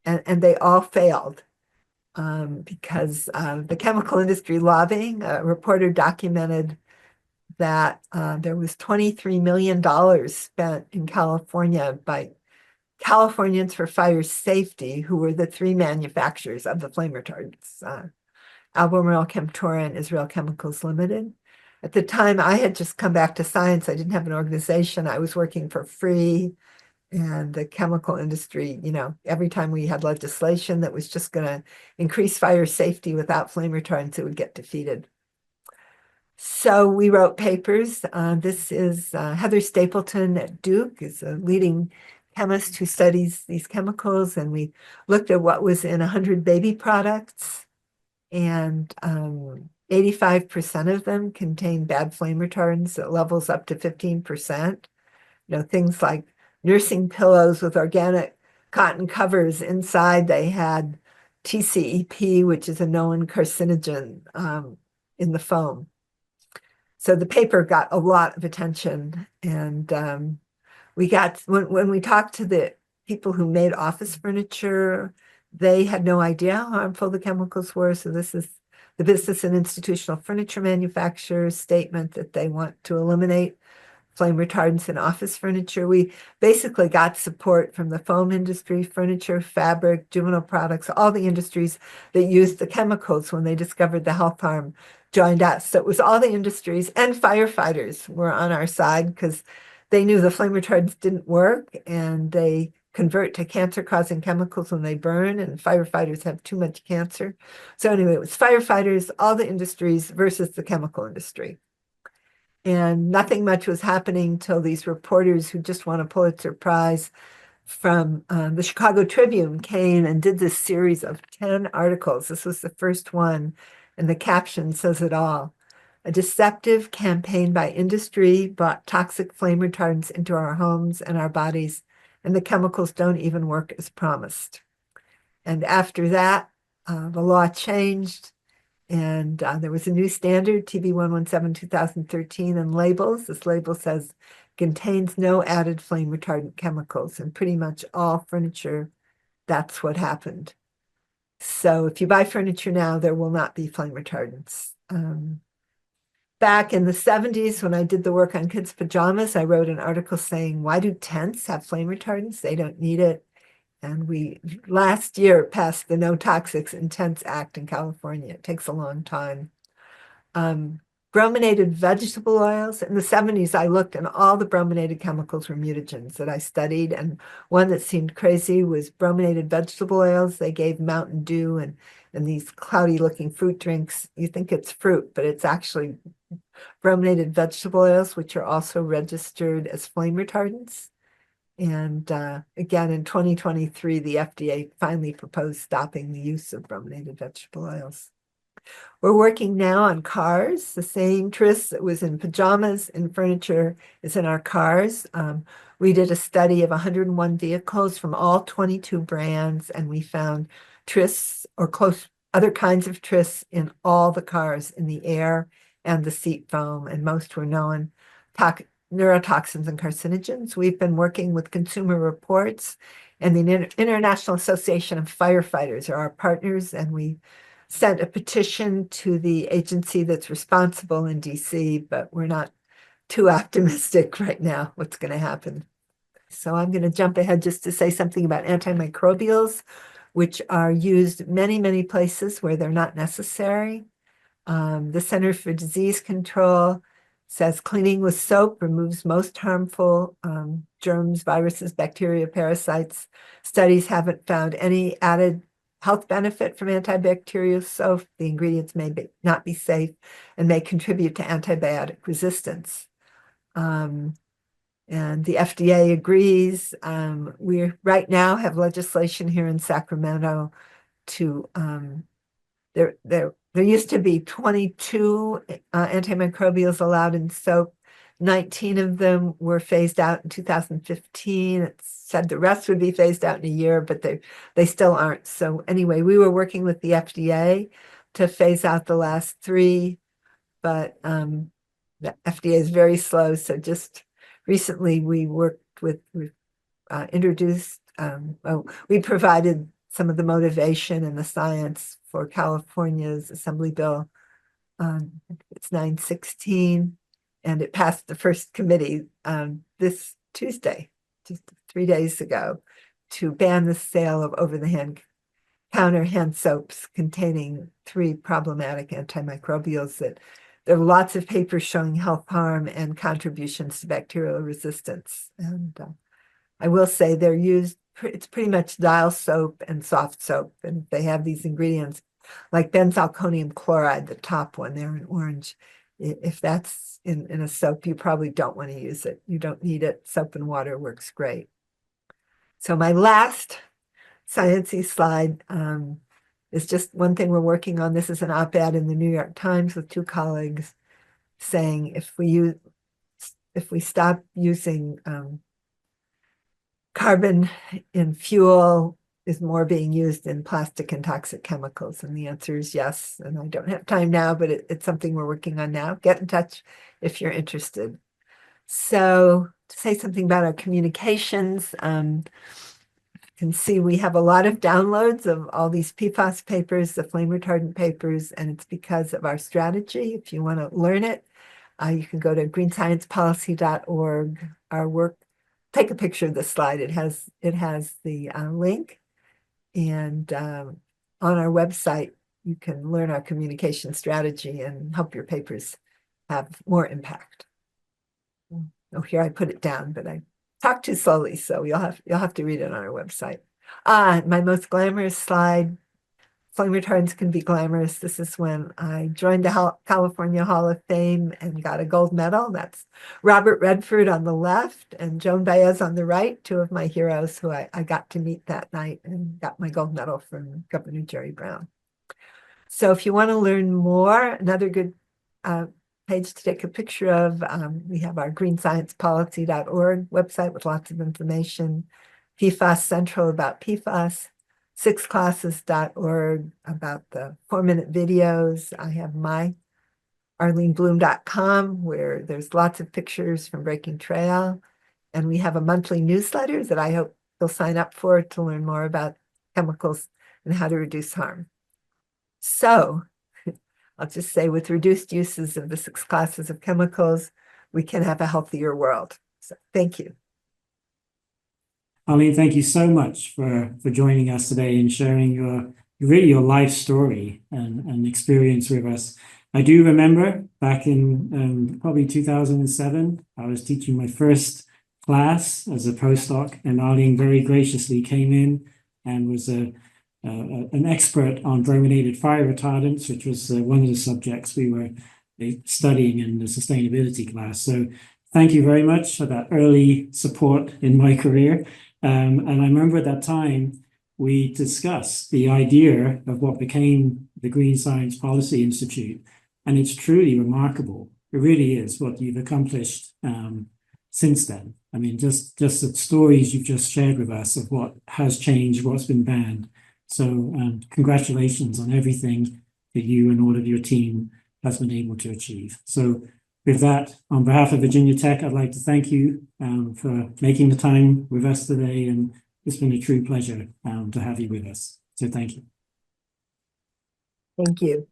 and they all failed because the chemical industry lobbying. A reporter documented that there was $23 million spent in California by Californians for Fire Safety, who were the 3 manufacturers of the flame retardants, Albemarle, Chemtura, and Israel Chemicals Limited. At the time, I had just come back to science. I didn't have an organization. I was working for free. And the chemical industry, every time we had legislation that was just going to increase fire safety without flame retardants, it would get defeated. So we wrote papers. This is Heather Stapleton at Duke, is a leading chemist who studies these chemicals, and we looked at what was in 100 baby products, and 85% of them contain bad flame retardants at levels up to 15%. Things like nursing pillows with organic cotton covers. Inside, they had TCEP, which is a known carcinogen, in the foam. So the paper got a lot of attention, and we got, when we talked to the people who made office furniture, they had no idea how harmful the chemicals were. So this is the Business and Institutional Furniture Manufacturers' statement that they want to eliminate flame retardants in office furniture. We basically got support from the foam industry, furniture, fabric, juvenile products, all the industries that used the chemicals when they discovered the health harm joined us. So it was all the industries, and firefighters were on our side because they knew the flame retardants didn't work, and they convert to cancer-causing chemicals when they burn, and firefighters have too much cancer. So anyway, it was firefighters, all the industries versus the chemical industry. And nothing much was happening till these reporters who just won a Pulitzer Prize from the Chicago Tribune came and did this series of 10 articles. This was the first one, and the caption says it all. A deceptive campaign by industry brought toxic flame retardants into our homes and our bodies, and the chemicals don't even work as promised. And after that, the law changed. And there was a new standard, TB 117-2013, and labels. This label says contains no added flame retardant chemicals, and pretty much all furniture, that's what happened. So if you buy furniture now, there will not be flame retardants. Back in the 70s, when I did the work on kids' pajamas, I wrote an article saying, why do tents have flame retardants? They don't need it. And we last year passed the No Toxics in Tents Act in California. It takes a long time. Brominated vegetable oils. In the 70s, I looked, and all the brominated chemicals were mutagens that I studied. And one that seemed crazy was brominated vegetable oils. They gave Mountain Dew and these cloudy-looking fruit drinks. You think it's fruit, but it's actually brominated vegetable oils, which are also registered as flame retardants. And again, in 2023, the FDA finally proposed stopping the use of brominated vegetable oils. We're working now on cars. The same tris that was in pajamas and furniture is in our cars. We did a study of 101 vehicles from all 22 brands, and we found tris or close other kinds of tris in all the cars, in the air and the seat foam, and most were known neurotoxins and carcinogens. We've been working with Consumer Reports, and the International Association of Firefighters are our partners, and we sent a petition to the agency that's responsible in DC, but we're not too optimistic right now what's going to happen. So I'm going to jump ahead just to say something about antimicrobials, which are used many, many places where they're not necessary. The Center for Disease Control says cleaning with soap removes most harmful germs, viruses, bacteria, parasites. Studies haven't found any added health benefit from antibacterial soap. The ingredients may not be safe and may contribute to antibiotic resistance. And the FDA agrees. We right now have legislation here in Sacramento to there used to be 22 antimicrobials allowed in soap. 19 of them were phased out in 2015. It said the rest would be phased out in a year, but they still aren't. So anyway, we were working with the FDA to phase out the last 3, but the FDA is very slow. So just recently we worked with, introduced, we provided some of the motivation and the science for California's Assembly Bill. It's 916, and it passed the first committee this Tuesday, just 3 days ago, to ban the sale of over-the-counter hand soaps containing 3 problematic antimicrobials. That there are lots of papers showing health harm and contributions to bacterial resistance. And I will say they're used, it's pretty much dial soap and soft soap, and they have these ingredients like benzalkonium chloride, the top one there in orange. If that's in a soap, you probably don't want to use it. You don't need it. Soap and water works great. So my last sciencey slide is just one thing we're working on. This is an op-ed in the New York Times with 2 colleagues saying if we stop using carbon in fuel, is more being used in plastic and toxic chemicals? And the answer is yes. And I don't have time now, but it's something we're working on now. Get in touch if you're interested. So to say something about our communications, you can see we have a lot of downloads of all these PFAS papers, the flame retardant papers, and it's because of our strategy. If you want to learn it, you can go to greensciencepolicy.org. Our work, take a picture of the slide. It has the link. And on our website, you can learn our communication strategy and help your papers have more impact. Oh, here I put it down, but I talk too slowly, so you'll have to read it on our website. My most glamorous slide. Flame retardants can be glamorous. This is when I joined the California Hall of Fame and got a gold medal. That's Robert Redford on the left and Joan Baez on the right, 2 of my heroes who I got to meet that night and got my gold medal from Governor Jerry Brown. So if you want to learn more, another good page to take a picture of, we have our greensciencepolicy.org website with lots of information. PFAS Central about PFAS. 6classes.org about the 4-minute videos. I have my arleneblum.com where there's lots of pictures from Breaking Trail. And we have a monthly newsletter that I hope you'll sign up for to learn more about chemicals and how to reduce harm. So I'll just say with reduced uses of the 6 classes of chemicals, we can have a healthier world. So thank you. Arlene, thank you so much for joining us today and sharing your life story and experience with us. I do remember back in probably 2007, I was teaching my first class as a postdoc, and Arlene very graciously came in and was an expert on brominated fire retardants, which was one of the subjects we were studying in the sustainability class. So thank you very much for that early support in my career. And I remember at that time, we discussed the idea of what became the Green Science Policy Institute. And it's truly remarkable. It really is what you've accomplished since then. I mean, just the stories you've just shared with us of what has changed, what's been banned. So congratulations on everything that you and all of your team has been able to achieve. So with that, on behalf of Virginia Tech, I'd like to thank you for making the time with us today. And it's been a true pleasure to have you with us. So thank you. Thank you.